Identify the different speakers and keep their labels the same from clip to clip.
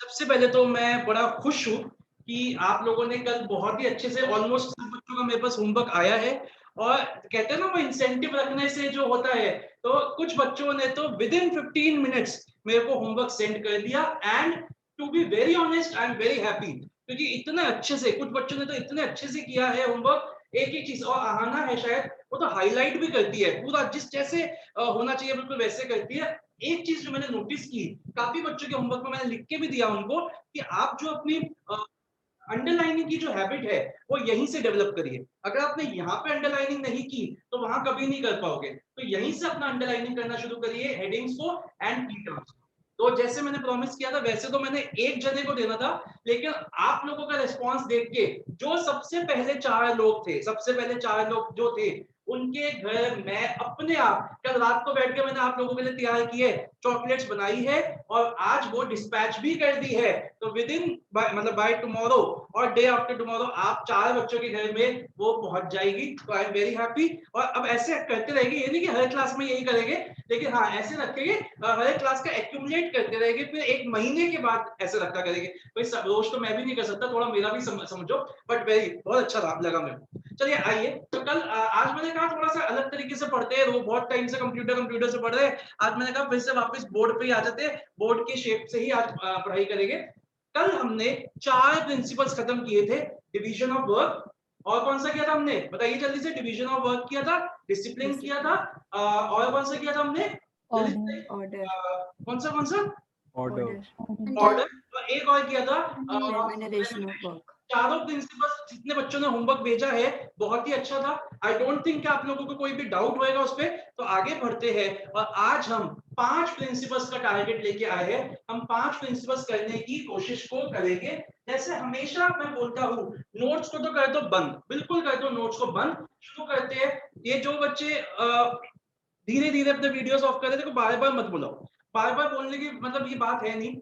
Speaker 1: सबसे पहले तो मैं बड़ा खुश हूँ कि आप लोगों ने कल बहुत ही अच्छे से ऑलमोस्ट सब बच्चों का मेरे पास होमवर्क आया है। और कहते हैं ना वो इंसेंटिव रखने से जो होता है, तो कुछ बच्चों ने तो विद इन 15 मिनट्स मेरे को होमवर्क सेंड कर दिया। And to be very honest I am very happy, क्योंकि इतने अच्छे से कुछ बच्चों ने तो इतने अच्छे से किया है होमवर्क। एक एक चीज, और आहाना है शायद, वो तो हाईलाइट भी करती है पूरा, जिस जैसे होना चाहिए बिल्कुल वैसे करती है। एक चीज जो मैंने नोटिस की, काफी बच्चों के होमवर्क में मैंने लिख के भी दिया उनको कि आप जो अपनी अंडरलाइनिंग की जो हैबिट है वो यहीं से डेवलप करिए। अगर आपने यहाँ पे अंडरलाइनिंग नहीं की तो वहां कभी नहीं कर पाओगे। तो यहीं से अपना अंडरलाइनिंग करना शुरू करिए, हेडिंग्स को एंड की टर्म्स। तो जैसे मैंने प्रॉमिस किया था, वैसे तो मैंने एक जने को देना था, लेकिन आप लोगों का रिस्पांस देख के जो सबसे पहले 4 लोग थे, सबसे पहले 4 लोग जो थे, उनके घर मैं अपने आप कल रात को बैठ के मैंने आप लोगों के लिए तैयार किए चॉकलेट्स बनाई है, और आज वो डिस्पैच भी कर दी है। तो विद इन मतलब बाय टुमारो और डे आफ्टर टुमारो आप 4 बच्चों के घर में वो पहुंच जाएगी। तो आई एम वेरी हैप्पी। और अब ऐसे करते रहेंगे, ये नहीं कि हर क्लास में यही करेंगे, लेकिन हाँ ऐसे रखेंगे, हर क्लास का एक्यूमुलेट करते रहेंगे, फिर एक महीने के बाद ऐसे रखा करेंगे। भाई सब रोज तो मैं भी नहीं कर सकता, थोड़ा मेरा भी समझो, बट वेरी बहुत अच्छा लगा मेरे को। चलिए आइए, तो कल आज मैंने कहा थोड़ा सा अलग तरीके से पढ़ते हैं, वो बहुत टाइम से कंप्यूटर से पढ़ रहे हैं। आज मैंने कहा फिर से वापस बोर्ड पे ही आ जाते हैं, बोर्ड के शेप से ही आज पढ़ाई करेंगे। कल हमने 4 प्रिंसिपल्स खत्म किए थे। डिवीजन ऑफ वर्क, और कौन सा किया था हमने, बताइए जल्दी से। डिवीजन ऑफ वर्क किया था, डिसिप्लिन किया था, और कौन सा किया था हमने जल्दी
Speaker 2: ऑर्डर।
Speaker 1: से?
Speaker 3: ऑर्डर।
Speaker 1: कौन सा
Speaker 4: ऑर्डर।
Speaker 3: ऑर्डर।
Speaker 1: ऑर्डर। और एक और किया था
Speaker 3: रेम्यूनरेशन ऑफ वर्क।
Speaker 1: चारों प्रिंसिपल्स जितने बच्चों ने होमवर्क भेजा है बहुत ही अच्छा था। आई डोंट थिंक कि आप लोगों को कोई भी डाउट होएगा उस पर। तो आगे बढ़ते हैं, और आज हम 5 प्रिंसिपल्स का टारगेट लेके आए हैं। हम 5 प्रिंसिपल्स करने की कोशिश को करेंगे। जैसे हमेशा मैं बोलता हूँ, नोट्स को तो कर दो बंद, बिल्कुल कर दो नोट्स को बंद। शुरू करते हैं। ये जो बच्चे धीरे धीरे अपने वीडियोस ऑफ कर रहे थे, देखो बार बार मत बुलाओ, बार बार बोलने की मतलब ये बात है नहीं।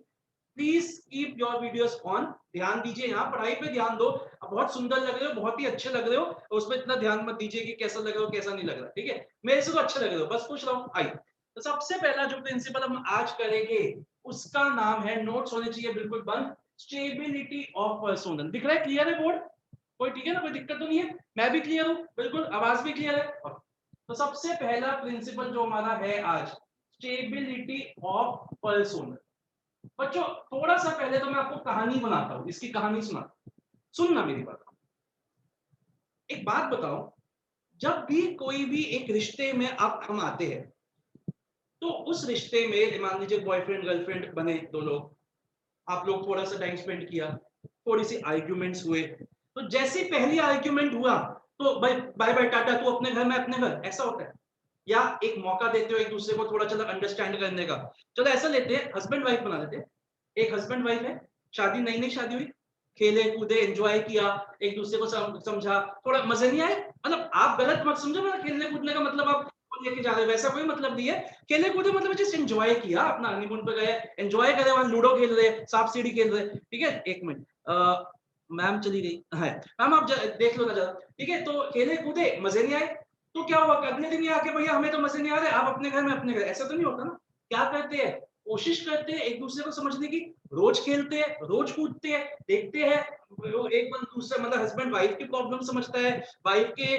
Speaker 1: Please keep your videos on, ध्यान दीजिए, यहाँ पढ़ाई पे ध्यान दो। अब बहुत सुंदर लग रहे हो, बहुत ही अच्छे लग रहे हो, उसमें इतना ध्यान मत दीजिए कि कैसा लग रहा हो कैसा नहीं लग रहा, ठीक है। मेरे से तो अच्छे लग रहे हो, बस पूछ रहा हूँ। आइए, तो सबसे पहला जो प्रिंसिपल हम आज करेंगे उसका नाम है, नोट्स होने चाहिए बिल्कुल बंद, स्टेबिलिटी ऑफ पर्सोनल। दिख रहा है, क्लियर है बोर्ड? कोई ठीक है ना, कोई दिक्कत तो नहीं है? मैं भी क्लियर हूँ बिल्कुल, आवाज भी क्लियर है। तो सबसे पहला प्रिंसिपल जो हमारा है आज, स्टेबिलिटी ऑफ पर्सोनल। बच्चों थोड़ा सा पहले तो मैं आपको कहानी बनाता हूं, इसकी कहानी सुना, सुनना मेरी बात। एक बात बताओ, जब भी कोई भी एक रिश्ते में आप हम आते हैं, तो उस रिश्ते में मान लीजिए बॉयफ्रेंड गर्लफ्रेंड बने दो लोग, आप लोग थोड़ा सा टाइम स्पेंड किया, थोड़ी सी आर्ग्यूमेंट्स हुए, तो जैसे पहली आर्ग्यूमेंट हुआ तो भाई बाय बाय टाटा, तू अपने घर में अपने घर, ऐसा होता है। या एक मौका देते हो एक दूसरे को थोड़ा चलो अंडरस्टैंड करने का। चलो ऐसा लेते हैं, हस्बैंड वाइफ बना लेते हैं। एक हस्बैंड वाइफ है, शादी नई नई शादी हुई, खेले कूदे एंजॉय किया, एक दूसरे को समझा, थोड़ा मजे नहीं आए, मतलब आप गलत मत समझो, मतलब खेलने कूदने का मतलब आप लेके जा रहे हो वैसा कोई मतलब नहीं है। खेले कूदे मतलब जस्ट एंजॉय किया, अपना हनीमून पे गए, एंजॉय करे, वहां लूडो खेल रहे, सांप सीढ़ी खेल रहे, ठीक है। एक मिनट, मैम चली गई है, मैम आप देख लो ना जरा, ठीक है। तो खेले कूदे मजे नहीं आए, तो क्या हुआ, अगले दिन ही आके भैया हमें तो मजे नहीं आ रहे, आप अपने घर में अपने घर, ऐसा तो नहीं होता ना। क्या करते हैं, कोशिश करते हैं एक दूसरे को समझने की, रोज खेलते हैं, रोज कूदते हैं, देखते हैं एक दूसरे, मतलब हस्बैंड वाइफ की प्रॉब्लम समझता है, वाइफ के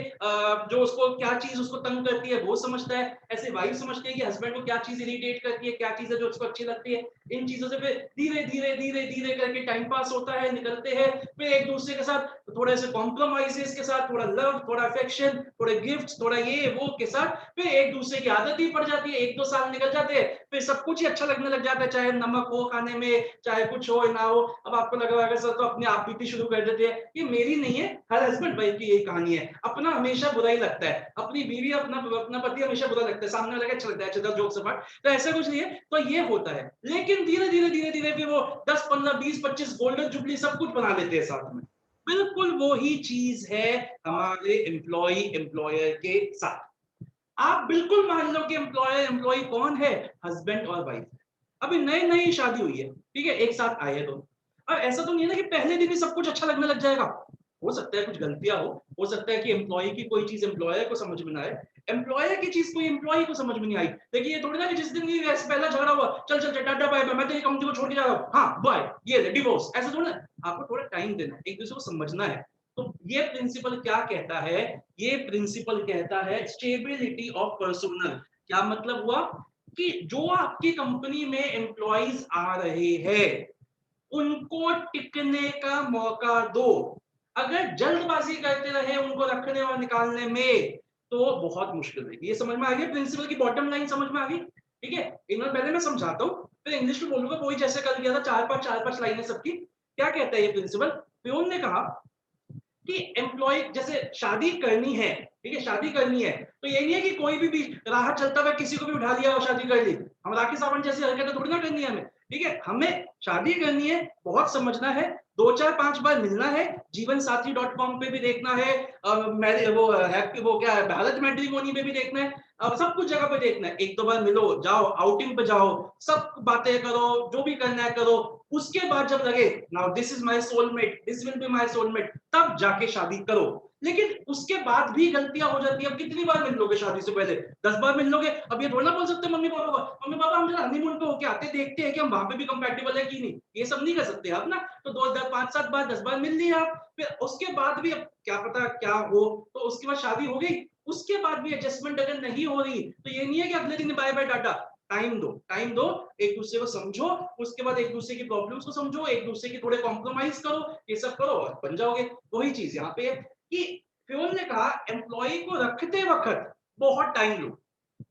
Speaker 1: जो उसको क्या चीज उसको तंग करती है वो समझता है, ऐसे वाइफ समझती है कि हस्बैंड को क्या चीज इरिटेट करती है, क्या चीज है जो उसको अच्छी लगती है। इन चीजों से फिर धीरे धीरे धीरे धीरे करके टाइम पास होता है, निकलते हैं, फिर एक दूसरे के साथ थोड़े से कॉम्प्रोमाइजेस के साथ, थोड़ा लव, थोड़ा अफेक्शन, थोड़े गिफ्ट्स, थोड़ा ये वो के साथ, फिर एक दूसरे की आदत ही पड़ जाती है। 1-2 साल निकल जाते हैं, फिर सब कुछ ही अच्छा लगने लग जाता है, चाहे नमक हो खाने में, चाहे कुछ हो ना हो। अब आपको लग रहा है सर तो अपने आप बीती शुरू कर देते हैं, ये मेरी नहीं है, हर हस्बैंड वाइफ की यही कहानी है। अपना हमेशा बुरा ही लगता है, अपनी बीवी अपना अपना पति हमेशा बुरा लगता है, सामने वाले का अच्छा लगता है, अच्छा जोक से बात, तो ऐसा कुछ नहीं है। तो ये होता है, लेकिन धीरे धीरे धीरे धीरे फिर वो 10 15 20 25 गोल्डन जुबली सब कुछ बना लेते हैं साथ में। बिल्कुल वो ही चीज है हमारे एम्प्लॉय एम्प्लॉयर के साथ। आप बिल्कुल मान लो कि एम्प्लॉयर एम्प्लॉय कौन है, हस्बैंड और वाइफ। अभी नई नई शादी हुई है, ठीक है, एक साथ आए दोनों। और ऐसा तो नहीं है ना कि पहले दिन ही सब कुछ अच्छा लगने लग जाएगा। हो सकता है कुछ गलतियां हो सकता है कि एम्प्लॉय की कोई चीज एम्प्लॉयर को समझ में ना आए, एम्प्लॉयर की चीज कोई एम्प्लॉय को समझ में नहीं आई। देखिए ये थोड़ी ना कि जिस दिन भी वैसे पहला झगड़ा हुआ, चल चल चल टाटा बाय बाय, मैं तेरी कंपनी को छोड़ के जा रहा हूँ, हाँ बाय, ये डिवोर्स, ऐसा थोड़ा ना। आपको थोड़ा टाइम देना है, एक दूसरे को समझना है। तो ये प्रिंसिपल क्या कहता है, ये प्रिंसिपल कहता है स्टेबिलिटी ऑफ पर्सोनल। क्या मतलब हुआ कि जो आपकी कंपनी में एम्प्लॉइज आ रहे हैं उनको टिकने का मौका दो। अगर जल्दबाजी करते रहे उनको रखने और निकालने में तो बहुत मुश्किल रहेगी। ये समझ में आ गया प्रिंसिपल की बॉटम लाइन, समझ में आ गई? ठीक है, एक बार पहले मैं समझाता हूँ फिर इंग्लिश में बोलूंगा, वही जैसे कल किया था, चार पांच लाइनें सबकी। क्या कहता है ये प्रिंसिपल? पियोन ने कहा कि एम्प्लॉय जैसे शादी करनी है, ठीक है, शादी करनी है तो ये नहीं है कि कोई भी राह चलता हुआ किसी को भी उठा लिया और शादी कर ली। हम राखी सावंत जैसी हरकतें थोड़ी ना करनी है हमें। ठीक है, हमें शादी करनी है, बहुत समझना है, 2 4 5 बार मिलना है, जीवन साथी .com पे भी देखना है, वो क्या है, भारत मैट्रिमोनी पे भी देखना है, अब सब कुछ जगह पे देखना है। 1 2 बार मिलो, जाओ आउटिंग पे जाओ, सब बातें करो, जो भी करना है करो। उसके बाद जब लगे now this is my soulmate, this will be my soulmate, तब जाके शादी करो। लेकिन उसके बाद भी गलतियां हो जाती है। अब कितनी बार मिल लोगे शादी से पहले? 10 बार मिल लोगे? अब ये थोड़ा ना बोल सकते मम्मी पापा को, मम्मी पापा हम जरा हनीमून पे होके आते, देखते हैं कि हम वहां पे भी कंपैटिबल है कि नहीं। ये सब नहीं कर सकते आप ना। तो 2 5 7 बार 10 बार मिल लिया आप, फिर उसके बाद भी अब क्या पता क्या हो, तो उसके बाद शादी हो गई, उसके बाद भी एडजस्टमेंट अगर नहीं हो रही तो ये नहीं है कि अगले दिन बाय बाय टाटा। टाइम दो, टाइम दो, एक दूसरे को समझो, उसके बाद एक दूसरे की प्रॉब्लम्स को समझो, एक दूसरे की थोड़े कॉम्प्रोमाइज करो, ये सब करो और बन जाओगे। वही चीज यहाँ पे है कि फ्योन ने कहा एम्प्लॉय को रखते वक्त बहुत टाइम लो,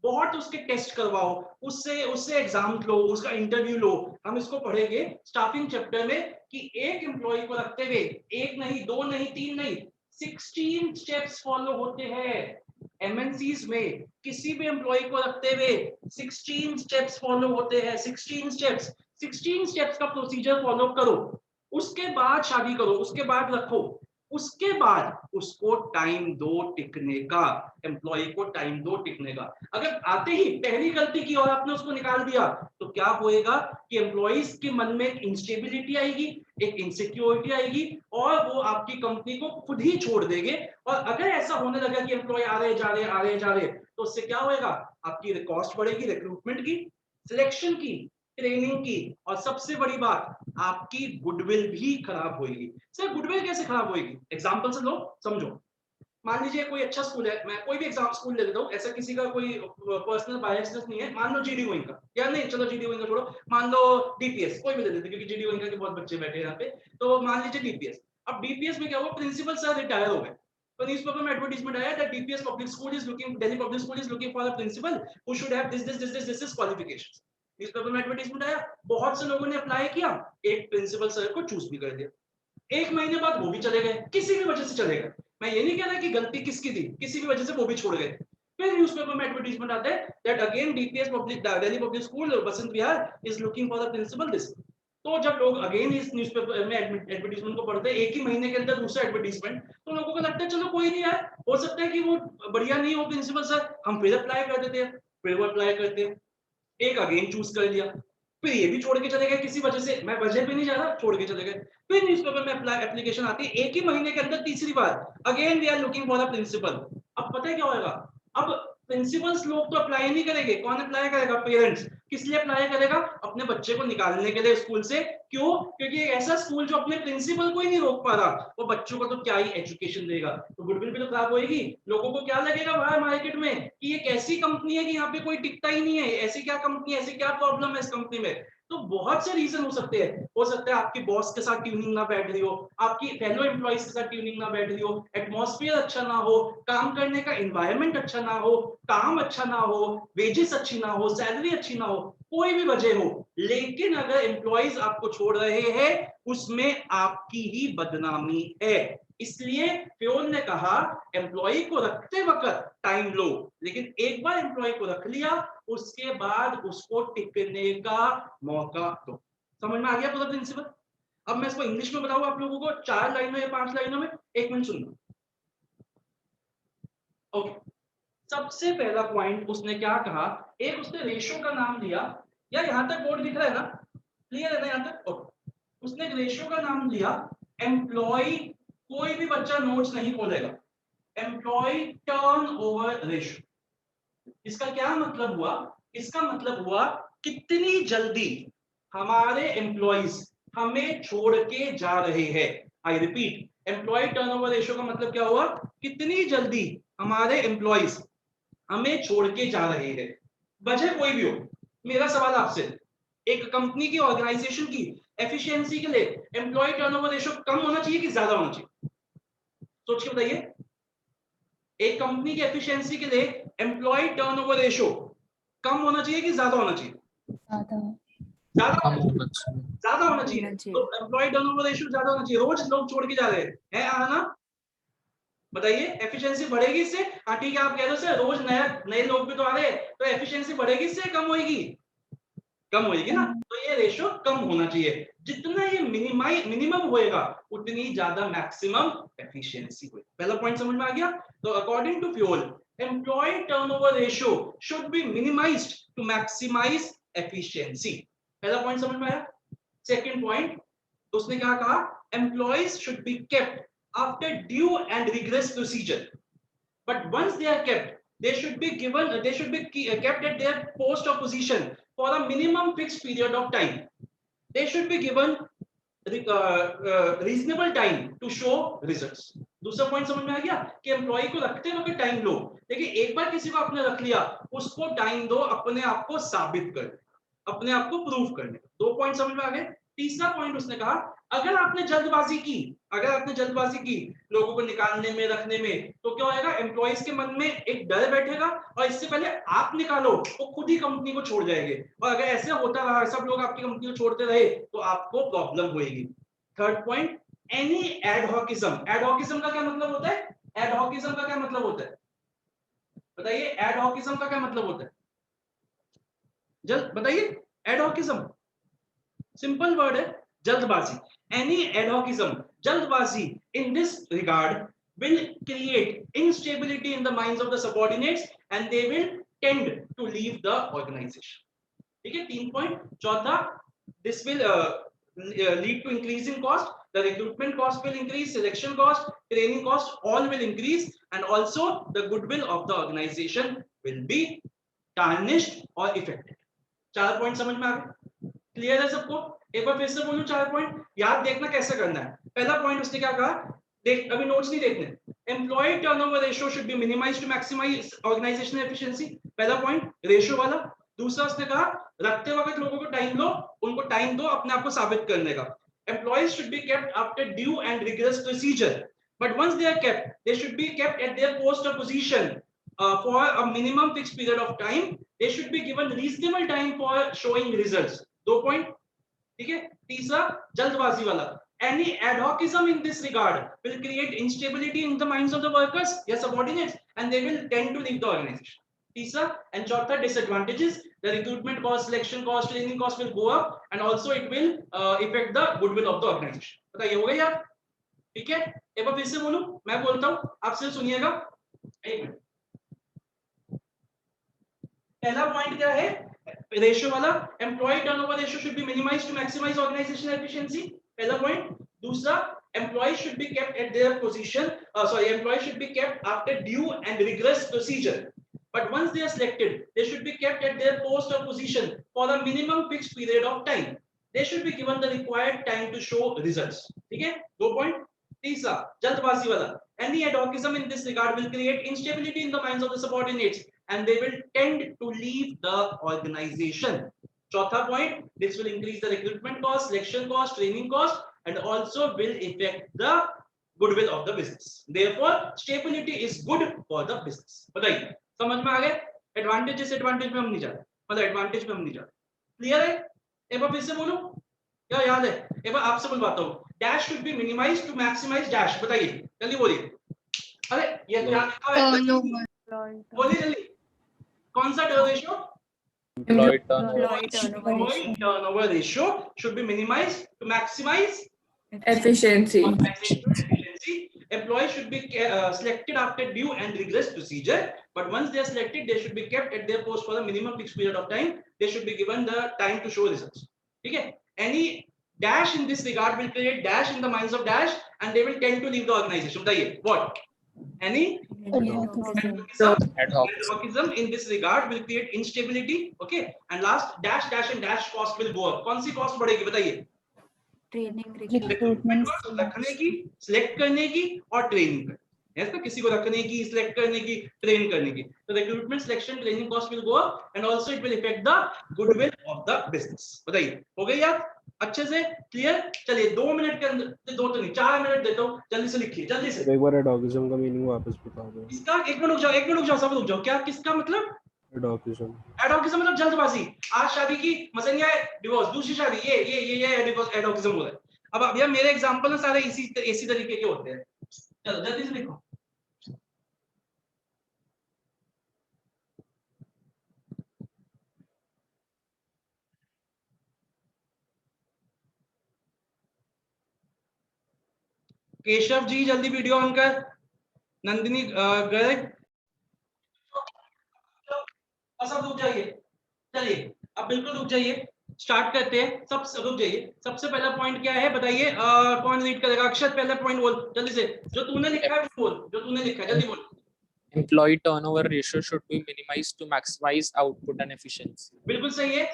Speaker 1: बहुत उसके टेस्ट करवाओ, उससे उससे एग्जाम लो, उसका इंटरव्यू लो। हम इसको पढ़ेंगे स्टाफिंग चैप्टर में कि एक एम्प्लॉय को रखते हुए एक नहीं, दो नहीं, तीन नहीं, 16 स्टेप्स फॉलो होते हैं। एमएनसीज में किसी भी एम्प्लॉय को रखते हुए 16 स्टेप्स फॉलो होते हैं। 16 स्टेप्स, 16 स्टेप्स का प्रोसीजर फॉलो करो, उसके बाद शादी करो, उसके बाद रखो, उसके बाद उसको टाइम दो टिकने का, एम्प्लॉय को टाइम दो टिकने का। अगर आते ही पहली गलती की और आपने उसको निकाल दिया तो क्या होएगा कि एम्प्लॉइज के मन में एक इंस्टेबिलिटी आएगी, एक इनसिक्योरिटी आएगी और वो आपकी कंपनी को खुद ही छोड़ देंगे। और अगर ऐसा होने लगा कि एम्प्लॉय आ रहे जा रहे आ रहे जा रहे, तो उससे क्या होएगा? आपकी कॉस्ट बढ़ेगी, रिक्रूटमेंट की, सिलेक्शन की, ट्रेनिंग की, और सबसे बड़ी बात आपकी गुडविल भी खराब होगी। सर गुडविल कैसे खराब होगी? एग्जांपल से लो, समझो। मान लीजिए कोई अच्छा स्कूल है, मैं कोई भी एग्जाम स्कूल ले लेता हूँ, ऐसा किसी का कोई पर्सनल बायसनेस नहीं है। मान लो जीडी गोइंका, या नहीं चलो जीडी गोइंका छोड़ो, मान लो डीपीएस, कोई भी ले लेते क्योंकि जीडी गोइंका के बहुत बच्चे बैठे हैं यहाँ पे। तो मान लीजिए डीपीएस। अब डीपीएस में क्या हुआ, प्रिंसिपल सर रिटायर हो गए, तो न्यूज़पेपर में एडवर्टाइजमेंट आया that DPS public school is looking, Delhi public school is looking for a principal who should have this qualifications. Newspaper में एडवर्टाइजमेंट आया, बहुत से लोगों ने अप्लाई किया, एक प्रिंसिपल सर को चूज भी कर दिया। 1 महीने बाद वो भी चले गए, किसी भी वजह से चले गए। मैं ये नहीं कह रहा कि गलती किसकी थी, किसी भी वजह से वो भी छोड़ गए। फिर न्यूज़पेपर में एडवर्टाइजमेंट आता है that again DPS public, Delhi public school Basant Vihar is looking for the principal this. तो जब लोग अगेन इस न्यूज़पेपर में एडवर्टाइजमेंट को पढ़ते हैं, एक ही महीने के अंदर दूसरा एडवर्टाइजमेंट, तो लोगों को लगता है चलो कोई नहीं यार, हो सकता है कि वो बढ़िया नहीं हो प्रिंसिपल सर, हम फिर अप्लाई कर देते हैं। फिर वो अप्लाई करते हैं, एक अगेन चूज कर लिया, फिर ये भी छोड़ के चले गए किसी वजह से, मैं वजह पे नहीं जा रहा, छोड़ के चले गए। फिर न्यूज़पेपर में अप्लाई एप्लीकेशन आती है, एक ही महीने के अंदर तीसरी बार again we are looking for a principal. अब पता है क्या होगा? अब प्रिंसिपल्स लोग तो अप्लाई नहीं करेंगे, कौन अप्लाई करेगा? पेरेंट्स। किस लिए अप्लाई करेगा? अपने बच्चे को निकालने के लिए स्कूल से। क्यों? क्योंकि एक ऐसा स्कूल जो अपने प्रिंसिपल को ही नहीं रोक पा रहा, वो बच्चों को तो क्या ही एजुकेशन देगा। तो गुडविल भी तो खराब होगी, लोगों को क्या लगेगा बाहर मार्केट में कि ये कैसी कंपनी है कि यहाँ पे कोई टिकता ही नहीं है, ऐसी क्या कंपनी है, ऐसी क्या प्रॉब्लम है इस कंपनी में। तो बहुत से रीजन हो सकते हैं। हो सकता है आपकी बॉस के साथ ट्यूनिंग ना बैठ रही हो, आपकी फेलो एम्प्लॉइज के साथ ट्यूनिंग ना बैठ रही हो, एटमॉस्फेयर अच्छा ना हो, काम करने का एनवायरनमेंट अच्छा ना हो, काम अच्छा ना हो, वेजेस अच्छी ना हो, सैलरी अच्छी ना हो, कोई भी वजह हो। लेकिन अगर एम्प्लॉइज आपको छोड़ रहे हैं उसमें आपकी ही बदनामी है। इसलिए फ्योन ने कहा एम्प्लॉय को रखते वक्त टाइम लो, लेकिन एक बार एम्प्लॉय को रख लिया उसके बाद उसको टिकने का मौका दो। समझ में आ गया पूरा प्रिंसिपल? अब मैं इसको इंग्लिश में बताऊं आप लोगों को 4 लाइनों या 5 लाइनों में, 1 मिनट सुनना। ओके, सबसे पहला पॉइंट उसने क्या कहा, एक उसने रेशो का नाम लिया, या यहां तक बोर्ड दिख रहा है ना, क्लियर है ना यहां तक? ओके, उसने एक रेशो का नाम लिया एम्प्लॉय कोई भी बच्चा नोट्स नहीं खोलेगा। एम्प्लॉय टर्नओवर रेशियो, इसका क्या मतलब हुआ? इसका मतलब हुआ कितनी जल्दी हमारे एम्प्लॉइज हमें छोड़ के जा रहे हैं। I repeat, employee turnover ratio का मतलब क्या हुआ? कितनी जल्दी हमारे एम्प्लॉइज हमें छोड़ के जा रहे हैं। वजह कोई भी हो, मेरा सवाल आपसे, एक कंपनी की, ऑर्गेनाइजेशन की एफिशिएंसी के लिए एम्प्लॉय टर्नओवर रेशियो कम होना चाहिए कि ज्यादा होना चाहिए? सोच के बताइए। एक कंपनी की एफिशिएंसी के लिए एम्प्लॉय टर्नओवर रेशियो कम होना चाहिए कि ज्यादा होना चाहिए? ज्यादा होना चाहिए। ज्यादा होना चाहिए। तो एम्प्लॉय टर्नओवर रेशियो ज्यादा होना चाहिए। रोज लोग छोड़ के जा रहे हैं, आना बताइए, एफिशिएंसी बढ़ेगी इससे? हाँ ठीक है, आप कह दो सर रोज नए लोग भी तो आ रहे हैं, तो एफिशिएंसी बढ़ेगी इससे कम होएगी? कम होएगी ना। तो ये रेशियो कम होना चाहिए। जितना ये मिनिमम होएगा उतनी ज्यादा मैक्सिमम एफिशिएंसी होगी। पहला पॉइंट समझ में आ गया? तो according to Fayol, employee turnover ratio should be minimised to maximise efficiency. पहला पॉइंट समझ में आया? सेकंड पॉइंट, उसने क्या कहा? Employees should be kept after due and regress procedure, but once they are kept, they should be kept at their post or position for a minimum fixed period of time. They should be given reasonable time to show results. दूसरा point समझ में आ गया कि employ को रखते वक्त time लो, लेकिन एक बार किसी को आपने रख लिया उसको टाइम दो अपने आप को साबित करने, अपने आप को प्रूव करने। दो पॉइंट समझ में आ गए। तीसरा पॉइंट उसने कहा, अगर आपने जल्दबाजी की लोगों को निकालने में, रखने में, तो क्या होगा? एम्प्लॉइज के मन में एक डर बैठेगा और इससे पहले आप निकालो वो खुद ही कंपनी को छोड़ जाएंगे। और अगर ऐसे होता रहा, सब लोग आपकी कंपनी को छोड़ते रहे, तो आपको प्रॉब्लम होगी। Third point, any adhocism. Adhocism का क्या मतलब होता है? एडहॉकिज्म का क्या मतलब होता है? बताइए, एडहॉकिज्म का क्या मतलब होता है? जल्द बताइए। एडहॉकिज्म सिंपल वर्ड है, जल्दबाजी। एनी एडहॉकिज्म, जल्दबाजी in this regard will create instability in the minds of the subordinates and they will tend to leave the organization. ठीक है, 3 पॉइंट। चौथा, this will lead to increase in cost. The recruitment cost will increase, selection cost, training cost, all will increase, and also the goodwill of the organization will be tarnished or affected. 4 point समझ में आ गए? Clear है सबको? एक बार फिर से बोलूं 4 point, याद देखना कैसे करना है। पहला पॉइंट उसने क्या कहा? देख, अभी नोट्स नहीं देखने। Employee turnover ratio should be minimised to maximise organisational efficiency, पहला पॉइंट रेशियो वाला। दूसरा उसने कहा, रखते वक्त लोगों को टाइम लो, उनको टाइम दो अपने आप को साबित करने का। Employees should be kept after due and regress procedure, but once they are kept, they should be kept at their post और position for a minimum fixed period of time. They should be given reasonable time for showing results. 2 point, ठीक है। तीसरा, जल्दबाजी वाला, any adhocism in this regard will create instability in the minds of the workers या subordinates and they will tend to leave the organization. तीसरा and चौथा, disadvantages, the recruitment cost, selection cost, training cost will go up and also it will affect the goodwill of the organization. बताइए, हो गया यार? ठीक है, एक बार फिर से बोलूं, मैं बोलता हूं, आप सिर्फ सुनिएगा। एक मिनट। पहला पॉइंट क्या है? रेशियो वाला, employee turnover ratio should be minimised to maximise organisational efficiency, पहला पॉइंट। दूसरा, employee should be kept at their position, employee should be kept after due and regress procedure, but once they are selected, they should be kept at their post or position for a minimum fixed period of time. They should be given the required time to show results. ठीक है, 2 point. तीसरा, जल्दबाजी वाला, any adhocism in this regard will create instability in the minds of the subordinates and they will tend to leave the organization. चौथा point, this will increase the recruitment cost, selection cost, training cost and also will affect the goodwill of the business. Therefore, stability is good for the business. बताइए, समझ में आ गए? Advantage, disadvantage में हम नहीं जाते, मतलब एडवांटेज में हम नहीं जाते। क्लियर है? एक बार फिर से बोलूं, क्या याद है? एक बार आपसे बुलवाता हूं, dash should be minimised to maximise dash. बताइए, जल्दी बोलिए। अरे ये तो याद रखा है, बोलिए जल्दी। कौन सा ratio?
Speaker 2: Employee turnover
Speaker 1: ratio should be minimized to maximize
Speaker 2: efficiency.
Speaker 1: Employees should be selected after due and rigorous procedure, but once they are selected, they should be kept at their post for a minimum fixed period of time. They should be given the time to show results. ठीक है? Any dash in this regard will create dash in the minds of dash and they will tend to leave the organization. बताइए what? Any
Speaker 2: Ad hoc.
Speaker 1: adhocism in this regard will create instability. Okay, and last dash dash and dash cost will go up. कौन सी cost बढ़ेगी बताइए?
Speaker 3: Training,
Speaker 1: recruitment cost रखने की, select करने की और training करने की, ऐसा किसी को रखने की, सिलेक्ट करने की, ट्रेन करने की। तो recruitment, selection, training cost will go up and also it will effect the goodwill of the business. बताइए हो गई आप अच्छे से क्लियर? चलिए 2 मिनट के अंदर, 2 तो नहीं 4 मिनट देता हूं, जल्दी से लिखिए, जल्दी से।
Speaker 4: एक बार एडॉकिज्म का मीनिंग वापस बता दो।
Speaker 1: इसका 1 मिनट रुक जाओ, 1 मिनट रुक जाओ, सब रुक जाओ। क्या किसका मतलब?
Speaker 4: एडॉकिज्म।
Speaker 1: एडॉकिज्म मतलब जल्दबाजी। आज शादी की मसलिया है, डिवोर्स, दूसरी शादी ये एडॉकिज्म हो रहा है। अब भैया मेरे एग्जांपल ना सारे इसी तरीके के होते हैं। चलो जल्दी से लिखो। केशव जी जल्दी वीडियो ऑन कर। नंदिनी गर्ग, सब रुक जाइए। चलिए अब बिल्कुल रुक जाइए, स्टार्ट करते हैं। सब रुक जाइए। सबसे पहला पॉइंट क्या है बताइए? कौन रीड करेगा? अक्षर पहला पॉइंट बोल जल्दी से, जो तूने लिखा है बोल, जो तूने लिखा है जल्दी बोल।
Speaker 2: Employee turnover ratio should be minimized to maximize output and efficiency.
Speaker 1: बिल्कुल सही है।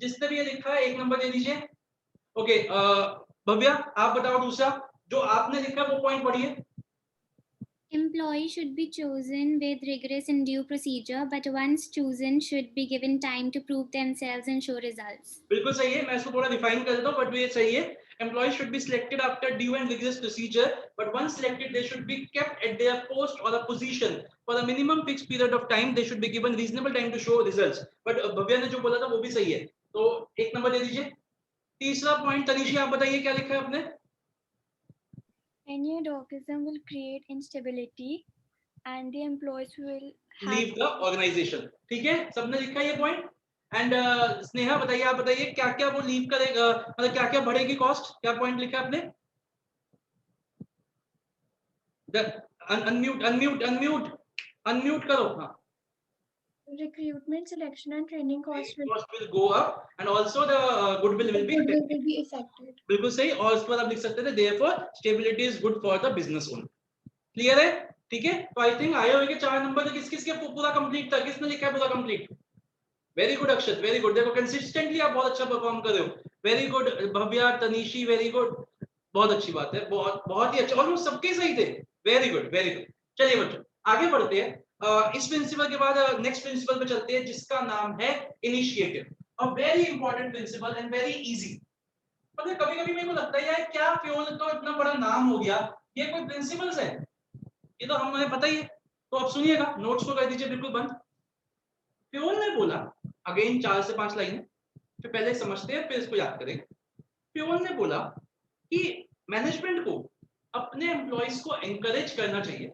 Speaker 1: जिसने भी ये लिखा है 1 नंबर दे दीजिए। ओके, भव्या आप बताओ दूसरा जो आपने लिखा वो पॉइंट पढ़िए।
Speaker 5: Employee should be chosen with rigorous and due procedure, but once chosen should be given time to prove themselves and show results.
Speaker 1: बिल्कुल सही है। मैं इसको थोड़ा डिफाइन कर देता हूं, बट ये सही है। Employees should be selected after due and rigorous procedure, but once selected, they should be kept at their post or a position for a minimum fixed period of time. They should be given reasonable time to show results. But Bhavya ने जो बोला था वो भी सही है, तो 1 number दे दीजिए। तीसरा पॉइंट तनिषी आप बताइए क्या लिखा है आपने?
Speaker 6: Any adhocism will create instability and the employees will
Speaker 1: Leave the organization. ठीक है, सबने लिखा है ये पॉइंट। एंड स्नेहा बताइए, आप बताइए क्या क्या वो लीव करेगा, मतलब क्या क्या बढ़ेगी कॉस्ट? क्या पॉइंट लिखा है आपने? अनम्यूट करो। हाँ,
Speaker 6: recruitment, selection and training costs
Speaker 1: will go up and also the goodwill will be
Speaker 6: affected.
Speaker 1: बिल्कुल सही। और इस पर आप लिख सकते थे therefore stability is good for the business owner। Clear है? ठीक है, तो आई थिंक आए होंगे 4 नंबर। किस किस के पूरा कंप्लीट था? किसने लिखा है पूरा complete? Very good Akshat, very good. देखो कंसिस्टेंटली आप बहुत अच्छा परफॉर्म कर रहे हो। Very good Bhavya, Tanishi, very good, बहुत अच्छी बात है। बहुत ही अच्छा, ऑलमोस्ट सबके सही थे। Very good, very good. चलिए बच्चों आगे बढ़ते हैं। इस प्रिंसिपल के बाद नेक्स्ट प्रिंसिपल पे चलते हैं जिसका नाम है initiative. A very important principle and very easy. मतलब कभी-कभी मेरे को लगता है यार क्या फ्यूल तो इतना बड़ा नाम हो गया, ये कोई प्रिंसिपल्स है? ये तो हमें पता ही है। तो अब सुनिएगा, नोट्स को कर दीजिए बिल्कुल बंद। फ्यूल ने बोला, अगेन 4 से 5 लाइनें, फिर पहले समझते हैं फिर इसको याद करेंगे। फ्यूल ने बोला कि मैनेजमेंट को अपने एम्प्लॉइज को एनकरेज करना चाहिए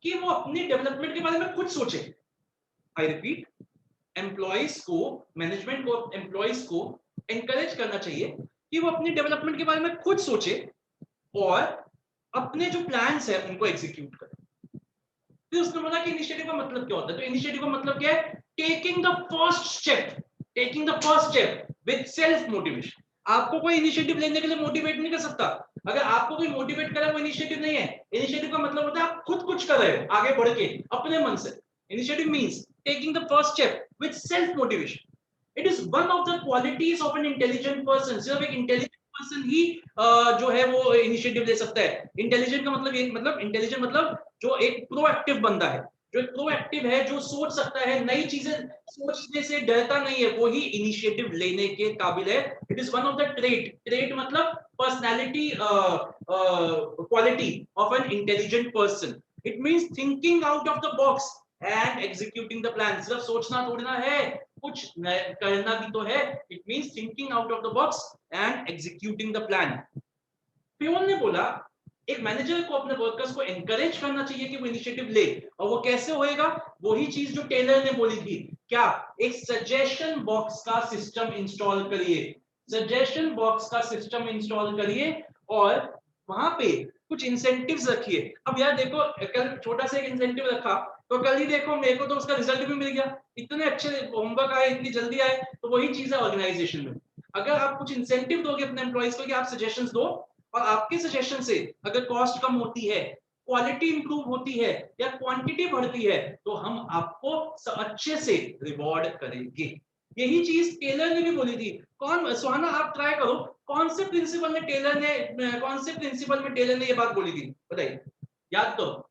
Speaker 1: कि वो अपनी डेवलपमेंट के बारे में खुद सोचे। आई रिपीट, एम्प्लॉइज को, मैनेजमेंट को एम्प्लॉइज को एनकरेज करना चाहिए कि वो अपनी डेवलपमेंट के बारे में खुद सोचे और अपने जो प्लान्स है उनको एग्जीक्यूट करे। फिर उसने बोला कि इनिशिएटिव का मतलब क्या होता है? तो इनिशिएटिव का मतलब क्या है? Taking the first step with self motivation. आपको कोई इनिशिएटिव लेने के लिए मोटिवेट नहीं कर सकता। अगर आपको कोई मोटिवेट करे वो इनिशिएटिव नहीं है। इनिशिएटिव का मतलब होता है आप खुद कुछ कर रहे हो आगे बढ़ के अपने मन से। Initiative means taking the first step with self motivation. It is one of the qualities of an intelligent person. सिर्फ एक इंटेलिजेंट पर्सन ही जो है वो इनिशिएटिव ले सकता है। इंटेलिजेंट का मतलब ये, मतलब इंटेलिजेंट मतलब जो एक प्रोएक्टिव बंदा है, जो एक प्रोएक्टिव है, जो सोच सकता है, नई चीजें सोचने से डरता नहीं है, वो ही इनिशिएटिव लेने के काबिल है। It is one of the trait मतलब personality quality of an intelligent person. It means thinking out of the box and executing the plan. सिर्फ सोचना थोड़ी ना है, कुछ करना भी तो है। It means thinking out of the box and executing the plan. Fuel ने बोला एक मैनेजर को अपने वर्कर्स को एनकरेज करना चाहिए कि वो इनिशिएटिव ले। और वो कैसे होएगा? वही चीज जो टेलर ने बोली थी। क्या? एक सजेशन बॉक्स का सिस्टम इंस्टॉल करिए। सजेशन बॉक्स का सिस्टम इंस्टॉल करिए और वहां पे कुछ इंसेंटिव्स रखिए। अब यार देखो, कल छोटा सा एक इंसेंटिव रखा तो कल ही देखो मेरे को तो उसका रिजल्ट भी मिल गया। इतने अच्छे होमवर्क आए, इतनी जल्दी आए। तो वही चीज है ऑर्गेनाइजेशन में। अगर आप कुछ इंसेंटिव दोगे अपने एम्प्लॉइज को कि आप सजेशंस दो और आपके सजेशन से अगर कॉस्ट कम होती है, क्वालिटी इंप्रूव होती है या क्वांटिटी बढ़ती है, तो हम आपको अच्छे से रिवॉर्ड करेंगे। यही चीज टेलर ने भी बोली थी। कौन सुहाना आप ट्राई करो, कौन से प्रिंसिपल में टेलर ने ये बात बोली थी, बताइए, याद करो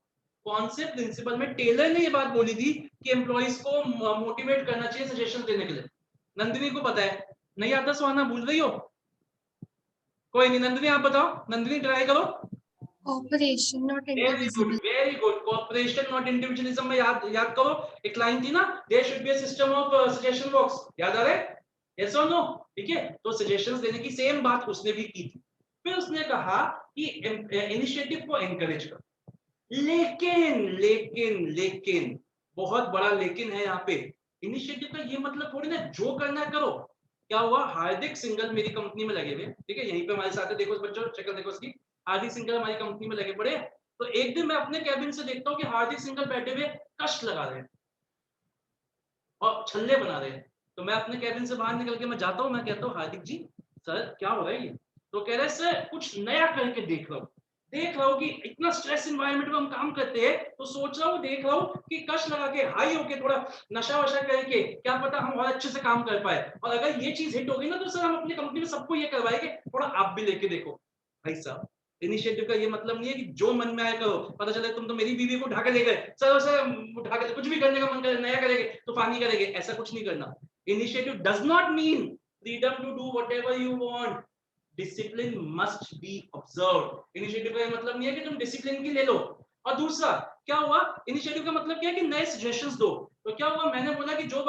Speaker 1: कौन से प्रिंसिपल में टेलर ने ये बात बोली थी कि एम्प्लॉइज को मोटिवेट करना चाहिए सजेशन देने के लिए। नंदिनी को पता है, नहीं आता सुहाना, भूल रही हो? कोई नहीं, नंदिनी आप बताओ, नंदिनी ट्राई करो।
Speaker 6: Cooperation, not
Speaker 1: very good,
Speaker 6: indivisible.
Speaker 1: Very good, cooperation not individualism में याद करो, एक लाइन थी ना, there should be a system of suggestion box, याद आ रहा है? यस और नो? ठीक है, तो सजेशंस देने की सेम बात उसने भी की थी। फिर उसने कहा कि इनिशिएटिव को एनकरेज करो, लेकिन लेकिन लेकिन बहुत बड़ा लेकिन है यहाँ पे। इनिशिएटिव का ये मतलब थोड़ी ना जो करना है करो। क्या हुआ, हार्दिक सिंघल मेरी कंपनी में लगे हुए, ठीक है, यहीं पे हमारे साथ है, देखो बच्चों, शक्ल देखो उसकी, हार्दिक सिंघल हमारी कंपनी में लगे पड़े। तो एक दिन मैं अपने कैबिन से देखता हूँ कि हार्दिक सिंघल बैठे हुए कष्ट लगा रहे हैं और छल्ले बना रहे हैं। तो मैं अपने कैबिन से बाहर निकल के मैं जाता हूँ, मैं कहता हूँ हार्दिक जी सर क्या हो रहा है ये? तो कह रहे सर कुछ नया करके देख रहा हूँ कि इतना स्ट्रेस एनवायरनमेंट में हम काम करते हैं, तो सोच रहा हूँ, देख रहा हूँ कि कष्ट लगा के हाई होके थोड़ा नशा वशा करके क्या पता हम और अच्छे से काम कर पाए। और अगर ये चीज हिट होगी ना तो सर हम अपनी कंपनी में सबको ये करवाएंगे, थोड़ा आप भी लेके देखो। भाई साहब, इनिशिएटिव का ये मतलब नहीं है कि जो मन में आया करो। पता चले तुम तो मेरी बीवी को उठा के ले गए, सर उठा के कुछ भी करने का मन करे, नया करेंगे तूफानी करेंगे, ऐसा कुछ नहीं करना। Initiative does not mean freedom to do whatever you want, discipline must be observed. Initiative का मतलब नहीं है कि तुम डिसिप्लिन की ले लो। और दूसरा क्या हुआ, इनिशिएटिव का मतलब क्या है कि नए सजेशंस दो। तो क्या हुआ, मैंने बोला कि जो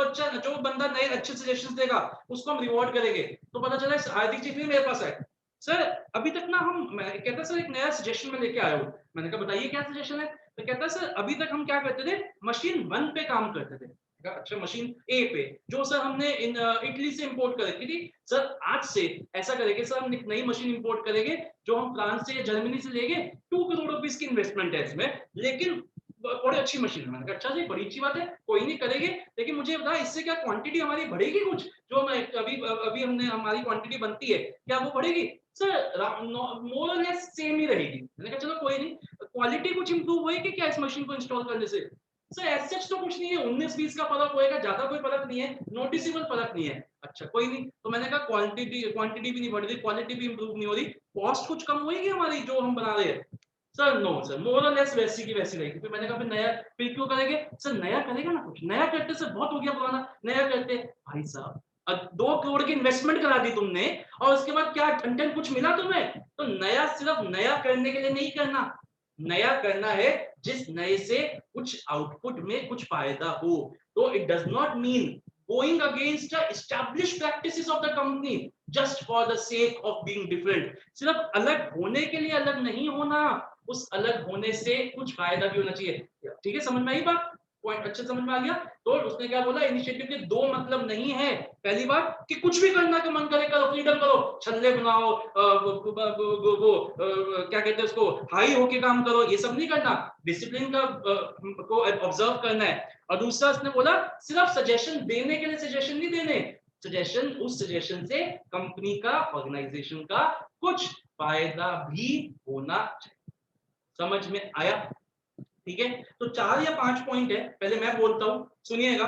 Speaker 1: बंदा नए अच्छे सजेशंस देगा उसको हम रिवॉर्ड करेंगे। तो पता चला हार्दिक जी फिर मेरे पास आए, सर अभी तक ना मैं कहता सर एक नया सजेशन में लेके आया हूँ। मैंने कहा बताइए क्या सजेशन है? तो कहता सर अभी तक हम क्या करते थे, मशीन 1 पे काम करते थे। अच्छा मशीन ए पे जो सर हमने इटली से इंपोर्ट करी थी, सर आज से ऐसा करेंगे सर, हम एक नई मशीन इंपोर्ट करेंगे जो हम फ्रांस से या जर्मनी से लेंगे, 2 करोड़ रुपीस की इन्वेस्टमेंट है इसमें, लेकिन बड़ी अच्छी मशीन है। मैंने कहा अच्छा जी बड़ी अच्छी बात है, कोई नहीं करेंगे, लेकिन मुझे बता इससे क्या क्वांटिटी हमारी बढ़ेगी? कुछ जो हम अभी हमने हमारी क्वांटिटी बनती है क्या वो बढ़ेगी? सर मोर और लेस सेम ही रहेगी। मैंने कहा चलो कोई नहीं, क्वालिटी कुछ इंप्रूव होएगी क्या इस मशीन को इंस्टॉल करने से? सर एज सच तो कुछ नहीं है, 19-20 का फर्क होएगा, ज्यादा कोई फर्क नहीं है, नोटिसेबल फर्क नहीं है। अच्छा कोई नहीं, तो मैंने कहा क्वांटिटी भी नहीं बढ़ रही, क्वालिटी भी इंप्रूव नहीं हो रही, कॉस्ट कुछ कम होएगी हमारी जो हम बना रहे हैं? सर नो सर, मोर और लेस वैसी की वैसी रहेगी। फिर मैंने कहा फिर नया फिर क्यों करेंगे? सर नया करेगा ना, कुछ नया करते सर, बहुत हो गया पुराना, नया करते। भाई साहब 2 करोड़ की इन्वेस्टमेंट करा दी तुमने और उसके बाद क्या ठन कुछ मिला तुम्हें? तो नया सिर्फ नया करने के लिए नहीं करना, नया करना है जिस नए से कुछ आउटपुट में कुछ फायदा हो। तो it does not mean going against the established practices of the company just for the sake of being different। सिर्फ अलग होने के लिए अलग नहीं होना, उस अलग होने से कुछ फायदा भी होना चाहिए। ठीक है, समझ में आई बात? पॉइंट अच्छे समझ में आ गया? तो उसने क्या बोला, इनिशिएटिव के 2 मतलब नहीं है। पहली बात कि कुछ भी करना का मन करे करो, फ्रीडम करो, छल्ले बनाओ, क्या कहते हैं उसको, हाई होके काम करो, ये सब नहीं करना, डिसिप्लिन का को ऑब्जर्व करना है। और दूसरा उसने बोला सिर्फ सजेशन देने के लिए सजेशन नहीं देने, सजेशन उस सजेशन से कंपनी का, ऑर्गेनाइजेशन का कुछ फायदा भी होना चाहिए। समझ में आया? ठीक है, तो 4 या 5 पॉइंट है, पहले मैं बोलता हूं सुनिएगा।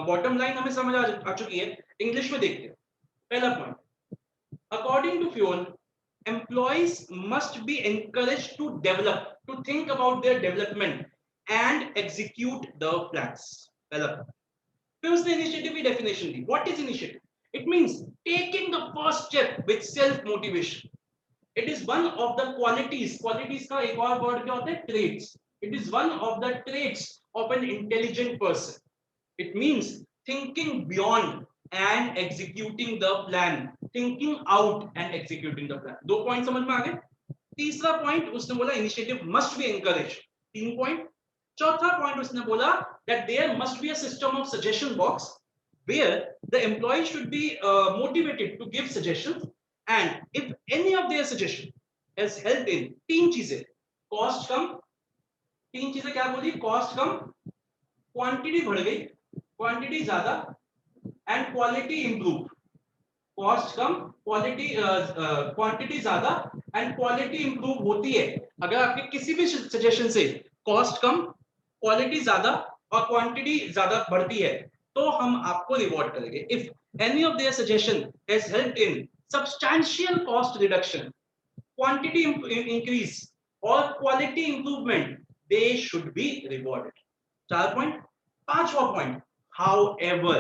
Speaker 1: बॉटम लाइन हमें समझ आ चुकी है, इंग्लिश में देखते हैं। पहला point, according to Fayol employees must be encouraged to develop, to think about their development and execute the plans। पहला point। फिर उसने इनिशिएटिव की definition the. What is initiative? It means taking the first step with self motivation. It is one of the qualities, qualities का एक और word क्या होता है, traits. It is one of the traits of an intelligent person. It means thinking beyond and executing the plan, thinking out and executing the plan। 2 point समझ में आ गए? तीसरा पॉइंट उसने बोला initiative must be encourage. 3 point. चौथा point उसने बोला that there must be a system of suggestion box where the employee should be motivated to give suggestions, and if any of their suggestion has helped in 3 चीजें, cost कम, 3 चीजें क्या बोली, cost कम, quantity बढ़ गई, quantity ज्यादा, and quality improve. Cost come, quantity ज्यादा and quality improve होती है। अगर आपके किसी भी सजेशन से कॉस्ट कम, क्वालिटी ज्यादा और क्वांटिटी ज्यादा बढ़ती है तो हम आपको रिवॉर्ड करेंगे। If any of their suggestion has helped in substantial cost reduction, quantity increase or quality improvement, they should be rewarded. 4 point। 5वां point, however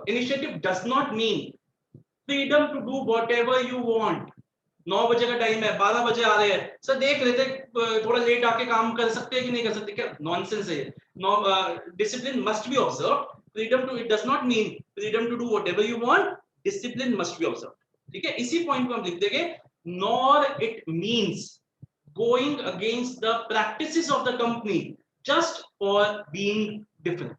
Speaker 1: initiative does not mean freedom to do whatever you want। 9 बजे का time है, 12 बजे आ रहे हैं, sir देख रहे थे थोड़ा लेट आके काम कर सकते हैं कि नहीं कर सकते, क्या नॉनसेंस है। Discipline must be observed, freedom to, it does not mean freedom to do whatever you want, discipline must be observed. ठीक है, इसी पॉइंट को हम लिख देंगे, nor it means going against the practices of the company just for being different.